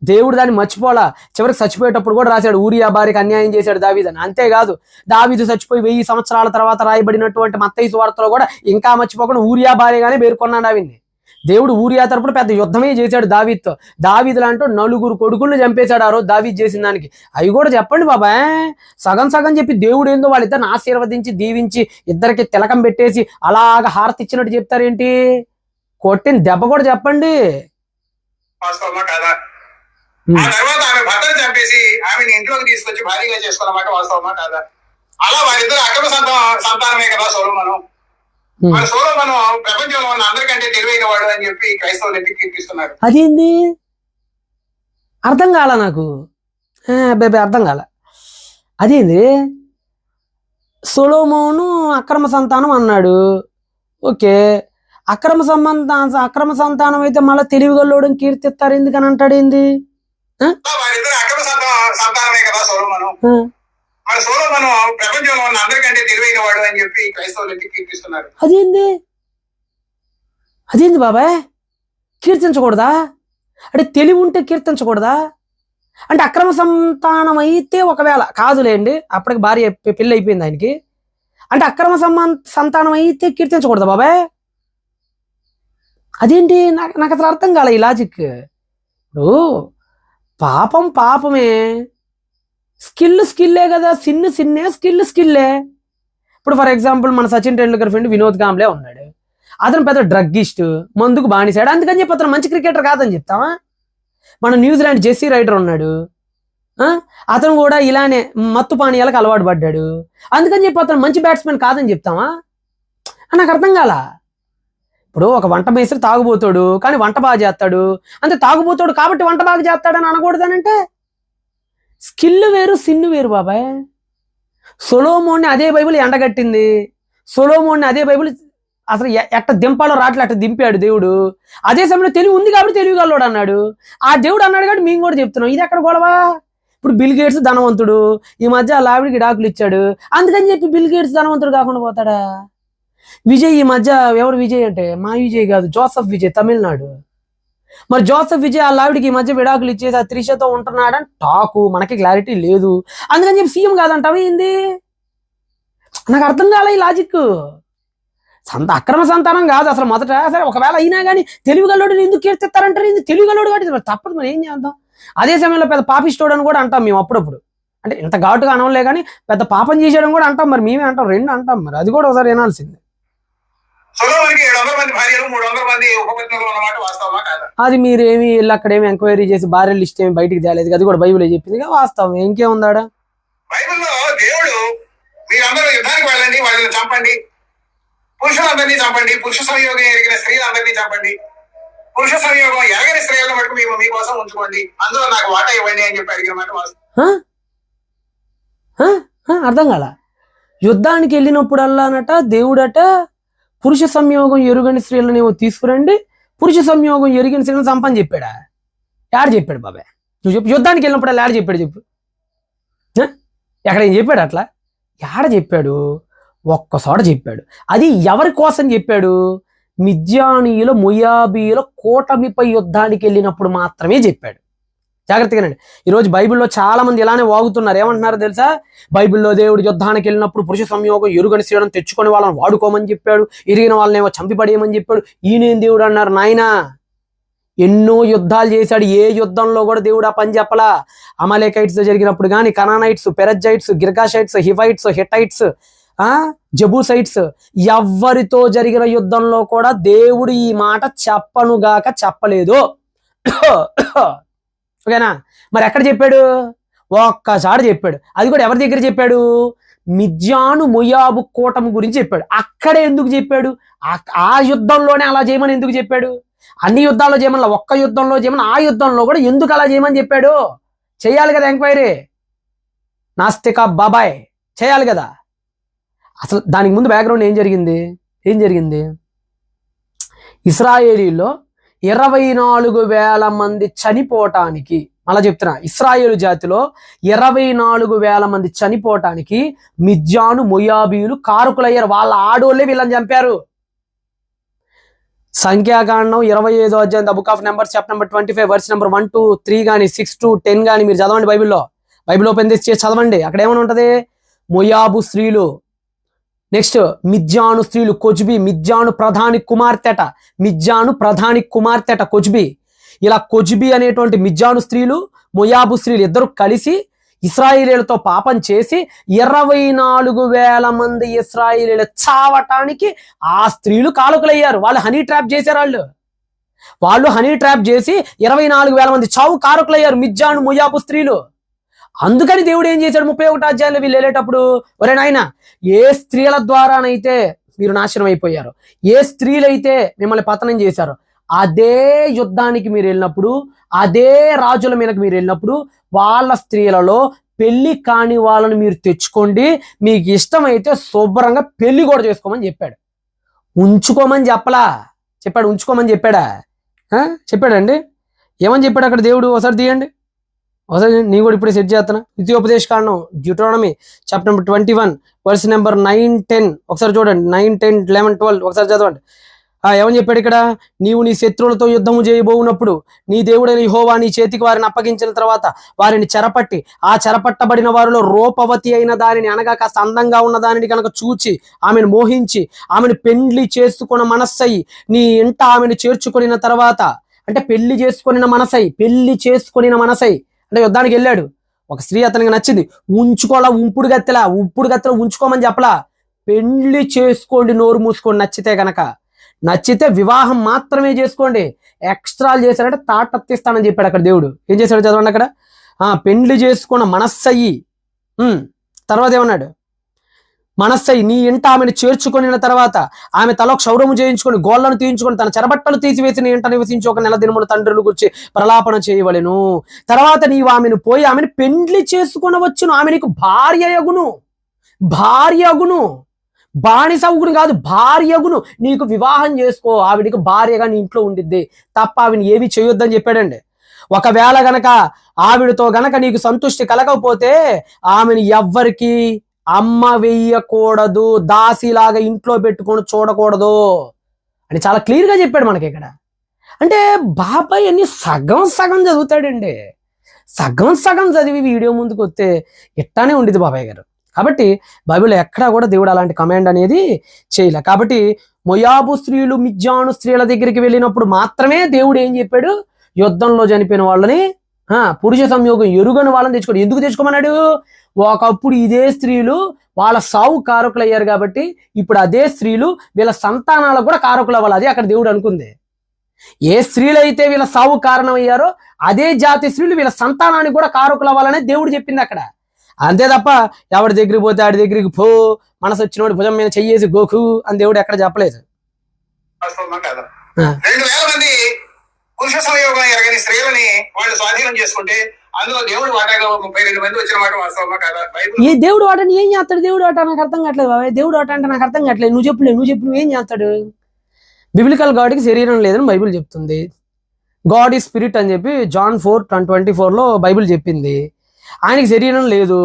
దేవుడు దాన్ని మర్చిపోలా. చివరికి చచ్చిపోయేటప్పుడు కూడా రాశాడు ఊరియా భార్యకి అన్యాయం చేశాడు దావీదని. అంతేకాదు, దావీదు చచ్చిపోయి 1000 సంవత్సరాల తర్వాత రాయబడినటువంటి మత్తయి సువార్తలో కూడా ఇంకా మర్చిపోకుండా ఊరియా భార్యగానే పేర్కొన్నాడు ఆవిడ్ని. దేవుడు ఊరియా తరపున పెద్ద యుద్ధమే చేశాడు దావీదుతో. దావీదు లాంటి 4 కొడుకులను చంపేశాడు ఆ రోజు దావీదు చేసిన దానికి. అవి కూడా చెప్పండి బాబాయ్. సగం చెప్పి దేవుడు ఏందో వాళ్ళిద్దరిని ఆశీర్వదించి దీవించి ఇద్దరికి తిలకం పెట్టేసి అలాగ హారతి ఇచ్చినట్టు చెప్తారేంటి? కొట్టిన దెబ్బ కూడా చెప్పండి. ఆ తర్వాత ఆమె భర్తను చంపేసి ఆమెను ఇంట్లోకి తీసుకొచ్చి భారీగా చేసుకున్నమాట వాస్తవమా కాదా? అలా వారిద్దరు అక్రమ సంతానమే కదా సొలొమోను. మరి సొలొమోను ప్రపంచంలో ఉన్న అందరికంటే తెలివైన వాడు అని చెప్పి క్రైస్తవులు ఎత్తి కీర్తిస్తున్నారు. అదేంది అర్థం కాల నాకు, అర్థం కాల. అదేంది సొలొమోను అక్రమ సంతానం అన్నాడు, ఓకే. అక్రమ సంతానం అయితే మళ్ళీ తెలివిగల్లోడని కీర్తిస్తారు ఎందుకని అంటాడు ఏంది? వారిద్దరు అక్రమ సంతానమే కదా సొలొమోను. మన సొలొమోను ప్రపంచంలో ఉన్న అందరికంటే తెలివైన వాడు అని చెప్పి క్రైస్తవులు ఎత్తి కీర్తిస్తున్నారు. అదేంది బాబాయ్, కీర్తించకూడదా? అంటే తెలివి ఉంటే కీర్తించకూడదా? అంటే అక్రమ సంతానం అయితే ఒకవేళ కాదులేండి, అప్పటికి భార్య పెళ్ళి అయిపోయింది ఆయనకి. అంటే అక్రమ సంతానం అయితే కీర్తించకూడదా బాబాయ్? అదేంటి, నాకు అసలు అర్థం కాలే ఈ లాజిక్. ఇప్పుడు పాపం పాపమే, స్కిల్లే కదా, సిన్నే స్కిల్లే. ఇప్పుడు ఫర్ ఎగ్జాంపుల్ మన సచిన్ టెండూల్కర్ ఫ్రెండ్ వినోద్ కాంబ్లే ఉన్నాడు, అతను పెద్ద డ్రగ్గిస్ట్, మందుకు బానిసాడు, అందుకని చెప్పి అతను మంచి క్రికెటర్ కాదని చెప్తావా? మన న్యూజిలాండ్ జెస్సీ రైడర్ ఉన్నాడు, అతను కూడా ఇలానే మత్తు పానీయాలకు అలవాటు పడ్డాడు, అందుకని చెప్పి అతను మంచి బ్యాట్స్మెన్ కాదని చెప్తావా? నాకు అర్థం కాల. ఇప్పుడు ఒక వంట మేస్త్రి తాగుబోతాడు కానీ వంట బాగా చేస్తాడు, అంతే తాగుబోతాడు కాబట్టి వంట బాగా చేస్తాడని అనకూడదనంటే స్కిల్ వేరు సిన్ను వేరు బాబాయ్. సొలొమోన్ని అదే బైబిల్ ఎండగట్టింది, సొలొమోన్ని అదే బైబిల్ అసలు ఎట్ట దింపాలో రాట్లే అట్ట దింపాడు దేవుడు. అదే సమయంలో తెలివి ఉంది కాబట్టి తెలివిగల్లోడు అన్నాడు, ఆ దేవుడు అన్నాడు కాబట్టి మేము కూడా చెప్తున్నాం. ఇది ఎక్కడ గొడవ? ఇప్పుడు బిల్ గేట్స్ ధనవంతుడు, ఈ మధ్య ఆ లావిడికి డాకులు ఇచ్చాడు, అందుకని చెప్పి బిల్ గేట్స్ ధనవంతుడు కాకుండా పోతాడా? విజయ్ ఈ మధ్య, ఎవరు విజయ్ అంటే మా విజయ్ కాదు, జోసఫ్ విజయ్ తమిళనాడు. మరి జోసఫ్ విజయ్ ఆ లావిడికి ఈ మధ్య విడాకులు ఇచ్చేసి ఆ త్రిషతో ఉంటున్నాడని టాకు, మనకి క్లారిటీ లేదు, అందుకని చెప్పి సీఎం కాదంటావా ఏంది? నాకు అర్థం కాలే ఈ లాజిక్. అక్రమ సంతానం కాదు అసలు మొదట. సరే ఒకవేళ అయినా కానీ తెలివిగల్లోడు ఎందుకు కీర్తిస్తారంటారు? ఇది తెలివిగల్లోడు కాబట్టి తప్పదు, మరి ఏం చేద్దాం. అదే సమయంలో పెద్ద పాపిస్తోడు అని కూడా అంటాం మేము అప్పుడప్పుడు, అంటే ఇంత ఘాటుగా అనవలే కానీ పెద్ద పాపం చేసేయడం కూడా అంటాం, మరి మేమే అంటాం, రెండు అంటాం, మరి అది కూడా ఒకసారి వినాల్సిందే. సొలొమోనుకి 700 మంది భార్యలు, 300 మంది ఉపపత్నులు ఉన్నమాట వాస్తవమా కాదా? అది మీరేమి వీళ్ళు అక్కడేమి ఎంక్వైరీ చేసి భార్య లిస్ట్ ఏమి బయటికి తేలేదు, అది కూడా బైబిల్ చెప్పింది వాస్తవం, ఇంకేముందాడా? బైబిల్లో దేవుడు మీరందరూ యుద్ధానికి వెళ్ళండి, వాళ్ళని చంపండి, పురుషులందరినీ చంపండి, పురుష సంయోగం ఎరిగిన స్త్రీలందరినీ చంపండి, పురుష సంయోగం ఎరగని స్త్రీలను మటుకు మేము మీకోసం ఉంచుకోండి, అందులో నాకు వాటా ఇవ్వండి అని చెప్పి అడిగిన మాట వాస్తవం. అర్థం కాల. యుద్ధానికి వెళ్ళినప్పుడల్లానట దేవుడట పురుష సంయోగం ఎరుగని స్త్రీలను ఏమో తీసుకురండి, పురుష సంయోగం ఎరిగిన స్త్రీలను చంపని చెప్పాడా? యాడ చెప్పాడు బాబాయ్? నువ్వు చెప్పు, యుద్ధానికి వెళ్ళినప్పుడు యాడ చెప్పాడు చెప్పు, ఎక్కడ ఏం చెప్పాడు అట్లా? యాడ చెప్పాడు? ఒక్కసాట చెప్పాడు. అది ఎవరి కోసం చెప్పాడు? మిద్యానీయుల మొయాబీయుల కూటమిపై యుద్ధానికి వెళ్ళినప్పుడు మాత్రమే చెప్పాడు. జాగ్రత్తగానండి. ఈరోజు బైబిల్లో చాలా మంది ఇలానే వాగుతున్నారు. ఏమంటున్నారు తెలుసా? బైబిల్లో దేవుడు యుద్ధానికి వెళ్ళినప్పుడు పురుష సంయోగం ఎరుగని స్త్రీలను తెచ్చుకొని వాళ్ళని వాడుకోమని చెప్పాడు, ఎరిగిన వాళ్ళని ఏమో చంపిపడేయమని చెప్పాడు. ఈయనేం దేవుడు అన్నారు? నాయనా, ఎన్నో యుద్ధాలు చేశాడు, ఏ యుద్ధంలో కూడా దేవుడు ఆ పని చెప్పలా. అమలేకైట్స్ జరిగినప్పుడు కానీ, కనానైట్స్, పెరజైట్స్, గిర్గాషైట్స్, హివైట్స్, హిట్టైట్స్, జబూసైట్స్, ఎవ్వరితో జరిగిన యుద్ధంలో కూడా దేవుడు ఈ మాట చెప్పనుగాక చెప్పలేదు. ఓకేనా? మరి ఎక్కడ చెప్పాడు? ఒక్కసారి చెప్పాడు. అది కూడా ఎవరి దగ్గర చెప్పాడు? మిద్యాను మొయాబు కూటమి గురించి చెప్పాడు. అక్కడే ఎందుకు చెప్పాడు? ఆ యుద్ధంలోనే అలా చేయమని ఎందుకు చెప్పాడు? అన్ని యుద్ధాల్లో చేయమని, ఒక్క యుద్ధంలో చేయమని, ఆ యుద్ధంలో కూడా ఎందుకు అలా చేయమని చెప్పాడు? చేయాలి కదా ఎంక్వైరీ, నాస్తిక బాబాయ్, చేయాలి కదా. అసలు దానికి ముందు బ్యాక్గ్రౌండ్ ఏం జరిగింది? ఇశ్రాయేలీలో 24,000 మంది చనిపోవటానికి, అలా చెప్తున్నా, ఇశ్రాయేలు జాతిలో 24,000 మంది చనిపోవటానికి మిద్యాను మొయాబీయులు కారకులయ్యారు. వాళ్ళ ఆడోళ్ళే వీళ్ళని చంపారు. సంఖ్యాకాండం 25వ అధ్యాయం, the book of Numbers chapter number 25 verse number 1 to 3 కానీ 6 to 10 కానీ మీరు చదవండి. బైబిల్ ఓపెన్ చేసి చదవండి. అక్కడ ఏమైనా ఉంటది? మొయాబు స్త్రీలు, నెక్స్ట్ మిద్యాను స్త్రీలు, కొజ్బి, మిద్యాను ప్రధాని కుమార్తెట కొజ్బి. ఇలా కొజ్బి అనేటువంటి మిద్యాను స్త్రీలు, మొయాబు స్త్రీలు ఇద్దరు కలిసి ఇశ్రాయేలీలతో పాపం చేసి 24,000 మంది ఇశ్రాయేలీలు చావటానికి ఆ స్త్రీలు కారకులయ్యారు. వాళ్ళు హనీ ట్రాప్ చేశారు. వాళ్ళు హనీ ట్రాప్ చేసి 24,000 మంది చావు కారకులయ్యారు, మిద్యాను మొయాబు స్త్రీలు. అందుకని దేవుడు ఏం చేశాడు? 31వ అధ్యాయంలో వీళ్ళు వెళ్ళేటప్పుడు, ఒరే నాయనా, ఏ స్త్రీల ద్వారానైతే మీరు నాశనం అయిపోయారు, ఏ స్త్రీలైతే మిమ్మల్ని పతనం చేశారు, అదే యుద్ధానికి మీరు వెళ్ళినప్పుడు, అదే రాజుల మీదకి మీరు వెళ్ళినప్పుడు వాళ్ళ స్త్రీలలో పెళ్లి కాని వాళ్ళని మీరు తెచ్చుకోండి, మీకు ఇష్టమైతే శుభ్రంగా పెళ్లి కూడా చేసుకోమని చెప్పాడు. ఉంచుకోమని చెప్పలా, చెప్పాడు. ఉంచుకోమని చెప్పాడా? చెప్పాడండి. ఏమని చెప్పాడు అక్కడ దేవుడు? ఒకసారి తీయండి, ఒకసారి నీ కూడా ఇప్పుడే సెట్ చేస్తాను. ద్వితీయోపదేశ కాండం డ్యూటోనమీ చాప్టర్ నెంబర్ 21 వర్స్ నెంబర్ 9, 10 ఒకసారి చూడండి. 9, 10, 11, 12 ఒకసారి చదవండి. ఏమని చెప్పాడు ఇక్కడ? నీవు నీ శత్రువులతో యుద్ధము చేయబోనప్పుడు నీ దేవుడైన యెహోవా నీ చేతికి వారిని అప్పగించిన తర్వాత వారిని చెరపట్టి ఆ చెరపట్టబడిన వారిలో రూపవతి అయిన దానిని, అనగా కాస్త అందంగా ఉన్న దానిని కనుక చూచి ఆమెను మోహించి ఆమెను పెండ్లి చేసుకున్న మనస్సయి నీ ఇంట ఆమెను చేర్చుకొనిన తర్వాత, అంటే పెళ్లి చేసుకొనిన మనసై అంటే యుద్ధానికి వెళ్ళాడు. ఒక స్త్రీ అతనికి నచ్చింది, ఉంచుకోవాలా, ఉంపుడు గత్తెలా ఉంచుకోమని చెప్పలా, పెళ్లి చేసుకోండి నోరు మూసుకోండి. నచ్చితే వివాహం మాత్రమే చేసుకోండి. ఎక్స్ట్రాలు చేశాడంటే తాటత్తిస్తానని చెప్పాడు అక్కడ దేవుడు. ఏం చేశాడు చదవండి అక్కడ. పెండ్లి చేసుకున్న మనస్సయ్యి, తర్వాత ఏమన్నాడు? మనస్సయ్యి నీ ఇంట ఆమెను చేర్చుకొనిన తర్వాత ఆమె తల క్షౌరము చేయించుకొని గోళ్లను తీయించుకొని తన చెరబట్టలు తీసివేసి నీ ఇంట నివసించి 1 నెల దినములు తండ్రులు గురించి ప్రలాపన చేయవలెను. తర్వాత నీవు ఆమెను పోయి ఆమెను పెండ్లి చేసుకొనవచ్చును. ఆమె నీకు భార్యయగును. బానిసవుగును కాదు, భార్యగును. నీకు వివాహం చేసుకో, ఆవిడికి భార్యగా నీ ఇంట్లో ఉండిద్ది తప్ప ఆవిని ఏమి చేయొద్దని చెప్పాడండి. ఒకవేళ గనక ఆవిడతో గనక నీకు సంతృష్టి కలగకపోతే ఆమెను ఎవ్వరికి అమ్మ వెయ్యకూడదు, దాసిలాగా ఇంట్లో పెట్టుకొని చూడకూడదు అని చాలా క్లియర్గా చెప్పాడు మనకి ఇక్కడ. అంటే బాబాయ్ అన్ని సగం చదువుతాడండి. సగం చదివి వీడియో ముందుకు వస్తే ఇట్టానే ఉండేది బాబాయ్ గారు. కాబట్టి బైబిల్లో ఎక్కడా కూడా దేవుడు అలాంటి కమాండ్ అనేది చేయలే. కాబట్టి మొయాబు స్త్రీలు, మిద్యాను స్త్రీల దగ్గరికి వెళ్ళినప్పుడు మాత్రమే దేవుడు ఏం చెప్పాడు? యుద్ధంలో చనిపోయిన వాళ్ళని, పురుష సంయోగం ఎరుగని వాళ్ళని తెచ్చుకోడు. ఎందుకు తెచ్చుకోమన్నాడు? ఒకప్పుడు ఇదే స్త్రీలు వాళ్ళ సావు కారకులు అయ్యారు కాబట్టి ఇప్పుడు అదే స్త్రీలు వీళ్ళ సంతానాలకు కూడా కారకులు అవ్వాలి. అది అక్కడ దేవుడు అనుకుంది. ఏ స్త్రీలు అయితే వీళ్ళ సావు కారణం అయ్యారో అదే జాతి స్త్రీలు వీళ్ళ సంతానానికి కూడా కారకులు అవ్వాలనే దేవుడు చెప్పింది అక్కడ. అంతే తప్ప ఎవరి దగ్గరికి పోతే ఆడి దగ్గరికి పో, మనసు వచ్చినోడు భుజం మీద చెయ్యేసి గోకు అని దేవుడు ఎక్కడ చెప్పలేదు. 2000 మంది పురుష సంయోగం ఎరగని స్త్రీలని వాళ్ళు స్వాధీనం చేసుకుంటే అందులో దేవుడు వాటాగా 32 మంది వచ్చిన మాట వాస్తవమా కదా? ఈ దేవుడు వాటని ఏం చేస్తాడు? దేవుడు వాట నాకు అర్థం కావట్లేదు బాబాయ్. దేవుడు వాట అంటే నాకు అర్థం కావట్లేదు. నువ్వు చెప్పు నువ్వేం చేస్తాడు? బిబ్లికల్ గాడ్కి శరీరం లేదని బైబిల్ చెప్తుంది. గాడ్ ఈ స్పిరిట్ అని చెప్పి జాన్ 4:24 బైబిల్ చెప్పింది. ఆయనకి శరీరం లేదు,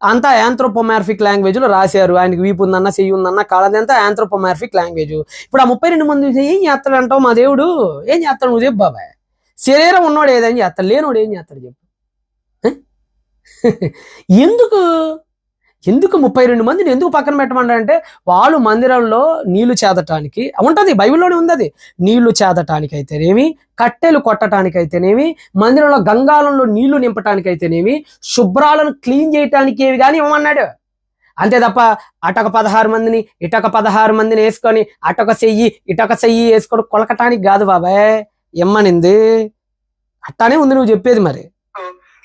అంతా యాంథ్రోపోమార్ఫిక్ లాంగ్వేజ్లో రాశారు. ఆయనకి వీపు ఉందన్న, చెయ్యి ఉందన్న, కాళ్ళదంతా యాంథ్రోపోమార్ఫిక్ లాంగ్వేజ్. ఇప్పుడు ఆ 32 మంది ఏం చేస్తాడు అంటావు? మా దేవుడు ఏం చేస్తాడు? నువ్వు చెప్పు బాబాయ్. శరీరం ఉన్నవాడు ఏదని చేస్తాడు, లేనోడు ఏం చేస్తాడు చెప్పు. ఎందుకు 32 మందిని ఎందుకు పక్కన పెట్టమంటారంటే వాళ్ళు మందిరంలో నీళ్లు చేదటానికి ఉంటది, బైబిల్లోనే ఉంది. అది నీళ్లు చేదటానికి అయితేనేమి, కట్టెలు కొట్టడానికి అయితేనేమి, మందిరంలో గంగాలంలో నీళ్లు నింపటానికి అయితేనేమి, శుభ్రాలను క్లీన్ చేయటానికి ఏవి కానీ ఇవ్వమన్నాడు. అంతే తప్ప అటొక 16 మందిని ఇటొక 16 మందిని వేసుకొని అటొక చెయ్యి ఇటొక చెయ్యి వేసుకొని కొలకటానికి కాదు బాబాయ్ ఇమ్మనింది. అట్టానే ఉంది నువ్వు చెప్పేది. మరి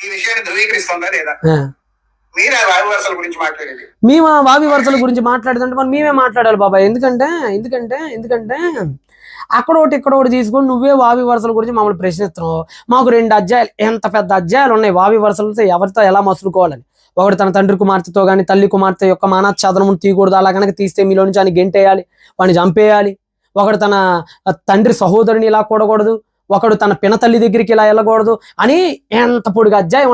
ఈ విషయాన్ని ధృవీకరిస్తుందా లేదా? మేము వావి వరుసల గురించి మాట్లాడుతుంటే మనం మేమే మాట్లాడాలి బాబాయ్. ఎందుకంటే అక్కడ ఒకటి ఇక్కడ ఒకటి తీసుకొని నువ్వే వావి వరుసల గురించి మమ్మల్ని ప్రశ్నిస్తున్నావు. మాకు 2 అధ్యాయాలు, ఎంత పెద్ద అధ్యాయాలు ఉన్నాయి వావి వరుసలతో ఎవరితో ఎలా మసులుకోవాలని. ఒకడు తన తండ్రి కుమార్తెతో కానీ తల్లి కుమార్తె యొక్క మానాఛాదనమును తీయకూడదు, అలా కనుక తీస్తే మీలో నుంచి ఆయన గెంటేయాలి, వాడిని చంపేయాలి. ఒకడు తన తండ్రి సహోదరుని ఇలా కూడకూడదు, ఒకడు తన పినతల్లి దగ్గరికి ఇలా వెళ్ళకూడదు అని ఎంత పొడిగా అధ్యాయం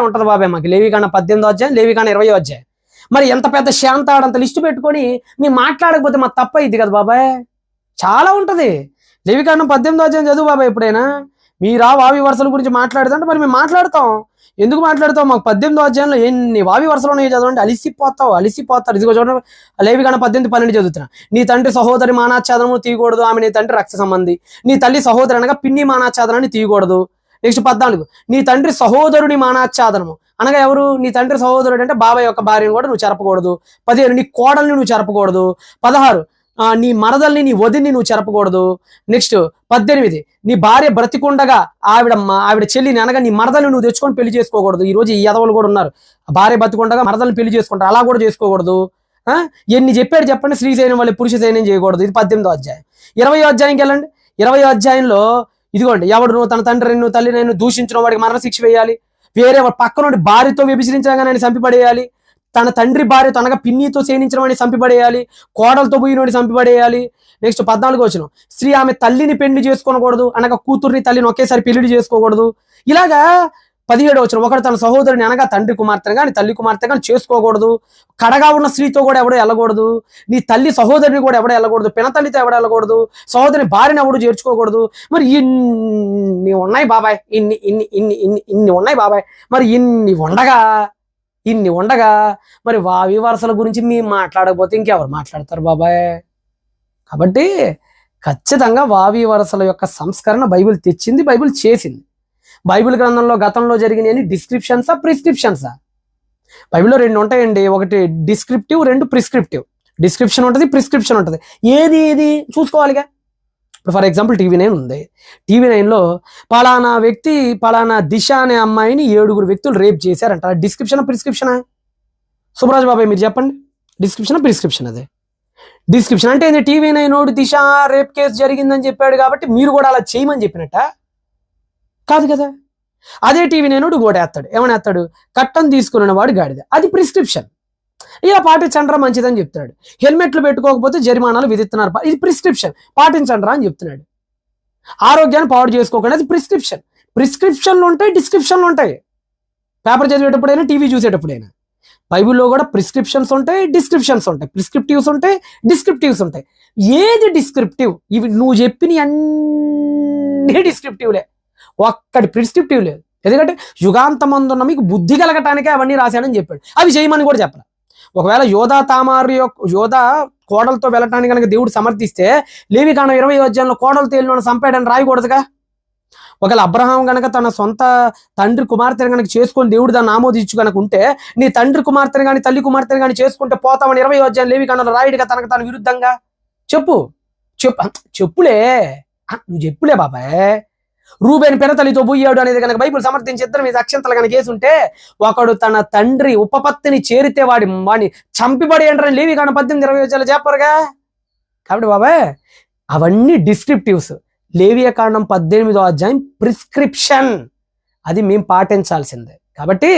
ఉంటుంది బాబాయ్ మాకు. లేవికాండ 18వ అధ్యాయం, లేవికాండ 20వ అధ్యాయం. మరి ఎంత పెద్ద శాంతాడంత లిస్టు పెట్టుకొని మేము మాట్లాడకపోతే మాకు తప్ప ఇది కదా బాబాయ్. చాలా ఉంటది. లేవికాండం 18వ అధ్యాయం చదువు బాబాయ్. ఎప్పుడైనా మీరా వావి వరుసల గురించి మాట్లాడుతుంటే మరి మేము మాట్లాడతాం. ఎందుకు మాట్లాడతావు? మాకు 18వ అధ్యాయంలో ఎన్ని వావి వరుసలు ఉన్నాయో చదవండి. అలిసిపోతారు. ఇదిగో చూడండి, లేవికాండం 18:12 చదువుతున్నా. నీ తండ్రి సహోదరి మానాఛాదనము తీయకూడదు, ఆమె నీ తండ్రి రక్త సంబంధి. నీ తల్లి సహోదరి అనగా పిన్ని మానాఛాదనాన్ని తీయకూడదు. నెక్స్ట్ 14, నీ తండ్రి సహోదరుడి మానాఛాదనము అనగా ఎవరు? నీ తండ్రి సహోదరుడు అంటే బాబాయ్ యొక్క భార్యను కూడా నువ్వు చెరపకూడదు. 15, నీ కోడల్ని నువ్వు చెరపకూడదు. 16, నీ మరదల్ని నీ వదిని నువ్వు చెరపకూడదు. నెక్స్ట్ 18, నీ భార్య బ్రతికుండగా ఆవిడ చెల్లిని అనగా నీ మరదల్ని నువ్వు తెచ్చుకొని పెళ్లి చేసుకోకూడదు. ఈ రోజు ఈ యదవులు కూడా ఉన్నారు, భార్య బ్రతికుండగా మరదల్ని పెళ్లి చేసుకుంటారు, అలా కూడా చేసుకోకూడదు. ఎన్ని చెప్పాడు చెప్పండి. స్త్రీ సైన్యం వాళ్ళు పురుష సైన్యం చేయకూడదు. ఇది 18వ అధ్యాయం. 20వ అధ్యాయంకి వెళ్ళండి. 20వ అధ్యాయంలో ఇదిగోండి, ఎవడు నువ్వు తన తండ్రి నువ్వు తల్లి నేను దూషించిన వాడికి మరణశిక్ష వేయాలి. వేరే పక్క నుండి భార్యతో వ్యభిచరించగా నేను చంపిపడేయాలి. తన తండ్రి భార్యతో అనగా పిన్నితో సేనించిన వాడిని చంపిపడేయాలి. కోడలతో పోయినోడిని చంపిపడేయాలి. నెక్స్ట్ 14 వచ్చిన, స్త్రీ ఆమె తల్లిని పెళ్లి చేసుకోకూడదు అనగా కూతుర్ని తల్లిని ఒకేసారి పెళ్లి చేసుకోకూడదు. ఇలాగా 17 ఒకడు తన సహోదరుని అనగా తండ్రి కుమార్తెను కానీ తల్లి కుమార్తె కానీ చేసుకోకూడదు. కడగా ఉన్న స్త్రీతో కూడా ఎవడో వెళ్ళకూడదు. నీ తల్లి సహోదరిని కూడా ఎవడో వెళ్ళకూడదు. పినతల్లితో ఎవడో వెళ్ళకూడదు. సహోదరిని భార్యను ఎవడు చేర్చుకోకూడదు. మరి ఇన్ని ఉన్నాయి బాబాయ్, ఇన్ని ఉన్నాయి బాబాయ్. మరి ఇన్ని ఉండగా మరి వావి వరసల గురించి మేము మాట్లాడకపోతే ఇంకెవరు మాట్లాడతారు బాబాయ్? కాబట్టి ఖచ్చితంగా వావి వరసల యొక్క సంస్కరణ బైబిల్ తెచ్చింది, బైబిల్ చేసింది. బైబిల్ గ్రంథంలో గతంలో జరిగినవి డిస్క్రిప్షన్సా ప్రిస్క్రిప్షన్సా? బైబిల్లో 2 ఉంటాయండి, ఒకటి డిస్క్రిప్టివ్, 2 ప్రిస్క్రిప్టివ్. డిస్క్రిప్షన్ ఉంటుంది, ప్రిస్క్రిప్షన్ ఉంటుంది. ఏది చూసుకోవాలిగా. ఇప్పుడు ఫర్ ఎగ్జాంపుల్ TV9 ఉంది. TV9లో పలానా వ్యక్తి పలానా దిశ అనే అమ్మాయిని 7 వ్యక్తులు రేప్ చేశారంట. డిస్క్రిప్షన్ ప్రిస్క్రిప్షనా? సుబ్రాజ్ బాబాయ్ మీరు చెప్పండి, డిస్క్రిప్షన్ ప్రిస్క్రిప్షన్? అదే డిస్క్రిప్షన్ అంటే TV9 దిశ రేప్ కేసు జరిగిందని చెప్పాడు కాబట్టి మీరు కూడా అలా చేయమని చెప్పినట్ట కాదు కదా. అదే TV9 గోడేస్తాడు, ఏమని వేస్తాడు? కట్టం తీసుకున్న వాడు గాడిద. అది ప్రిస్క్రిప్షన్. ఇలా పాటించండ్రా మంచిదని చెప్తున్నాడు. హెల్మెట్లు పెట్టుకోకపోతే జరిమానాలు విధిస్తున్నారు, ఇది ప్రిస్క్రిప్షన్. పాటించండ్రా అని చెప్తున్నాడు. ఆరోగ్యాన్ని పాడు చేసుకోకుండా, అది ప్రిస్క్రిప్షన్. ప్రిస్క్రిప్షన్లు ఉంటాయి, డిస్క్రిప్షన్లు ఉంటాయి. పేపర్ చదివేటప్పుడైనా, టీవీ చూసేటప్పుడైనా. బైబిల్లో కూడా ప్రిస్క్రిప్షన్స్ ఉంటాయి, డిస్క్రిప్షన్స్ ఉంటాయి. ప్రిస్క్రిప్టివ్స్ ఉంటాయి, డిస్క్రిప్టివ్స్ ఉంటాయి. ఏది డిస్క్రిప్టివ్? ఇవి నువ్వు చెప్పిన అన్ని డిస్క్రిప్టివ్లే, ఒక్కటి ప్రిస్క్రిప్టివ్ లేదు. ఎందుకంటే యుగాంతమందున్న మీకు బుద్ధి కలగటానికే అవన్నీ రాశాడని చెప్పాడు. అవి చేయమని కూడా చెప్పాలి. ఒకవేళ యోధా తామారు యోధా కోడలతో వెళ్ళటానికి కనుక దేవుడు సమర్థిస్తే లేవికాండం 20వ అధ్యాయంలో కోడలతో వెళ్ళిన చంపాడని రాయకూడదుగా. ఒకవేళ అబ్రహాం గనక తన సొంత తండ్రి కుమార్తెను కనుక చేసుకొని దేవుడు దాన్ని ఆమోదించు కనుక ఉంటే, నీ తండ్రి కుమార్తెను కానీ తల్లి కుమార్తెను కానీ చేసుకుంటే పోతామని 20వ అధ్యాయం లేవికాండంలో రాయుడుగా తనకు తాను విరుద్ధంగా. చెప్పులే నువ్వు చెప్పులే బాబాయ్. రూబేను పినతల్లితో పోయాడు అనేది కనుక బైబిల్ సమర్థించి ఇద్దరు మీద అక్షంతలు కనుక వేసుంటే, ఒకడు తన తండ్రి ఉపపత్తిని చేరితే వాడిని చంపిబడి అంటారని లేవికాండం 18-20 అధ్యాయాలు చెప్పరుగా. కాబట్టి బాబాయ్ అవన్నీ డిస్క్రిప్టివ్స్. లేవియకాండం 18వ అధ్యాయం ప్రిస్క్రిప్షన్. అది మేము పాటించాల్సిందే. కాబట్టి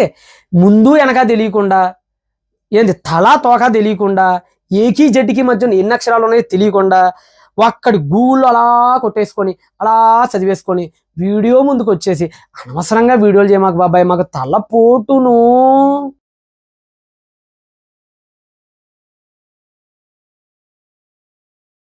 ముందు వెనక తెలియకుండా, ఏంది తలా తోక తెలియకుండా, ఏకీ జడ్డికి మధ్య ఎన్ని అక్షరాలు ఉన్నాయో తెలియకుండా ఒక్కడి గూగుల్లో అలా కొట్టేసుకొని అలా చదివేసుకొని వీడియో ముందుకు వచ్చేసి అనవసరంగా వీడియోలు చేయమాకు బాబాయ్, మాకు తలపోటును.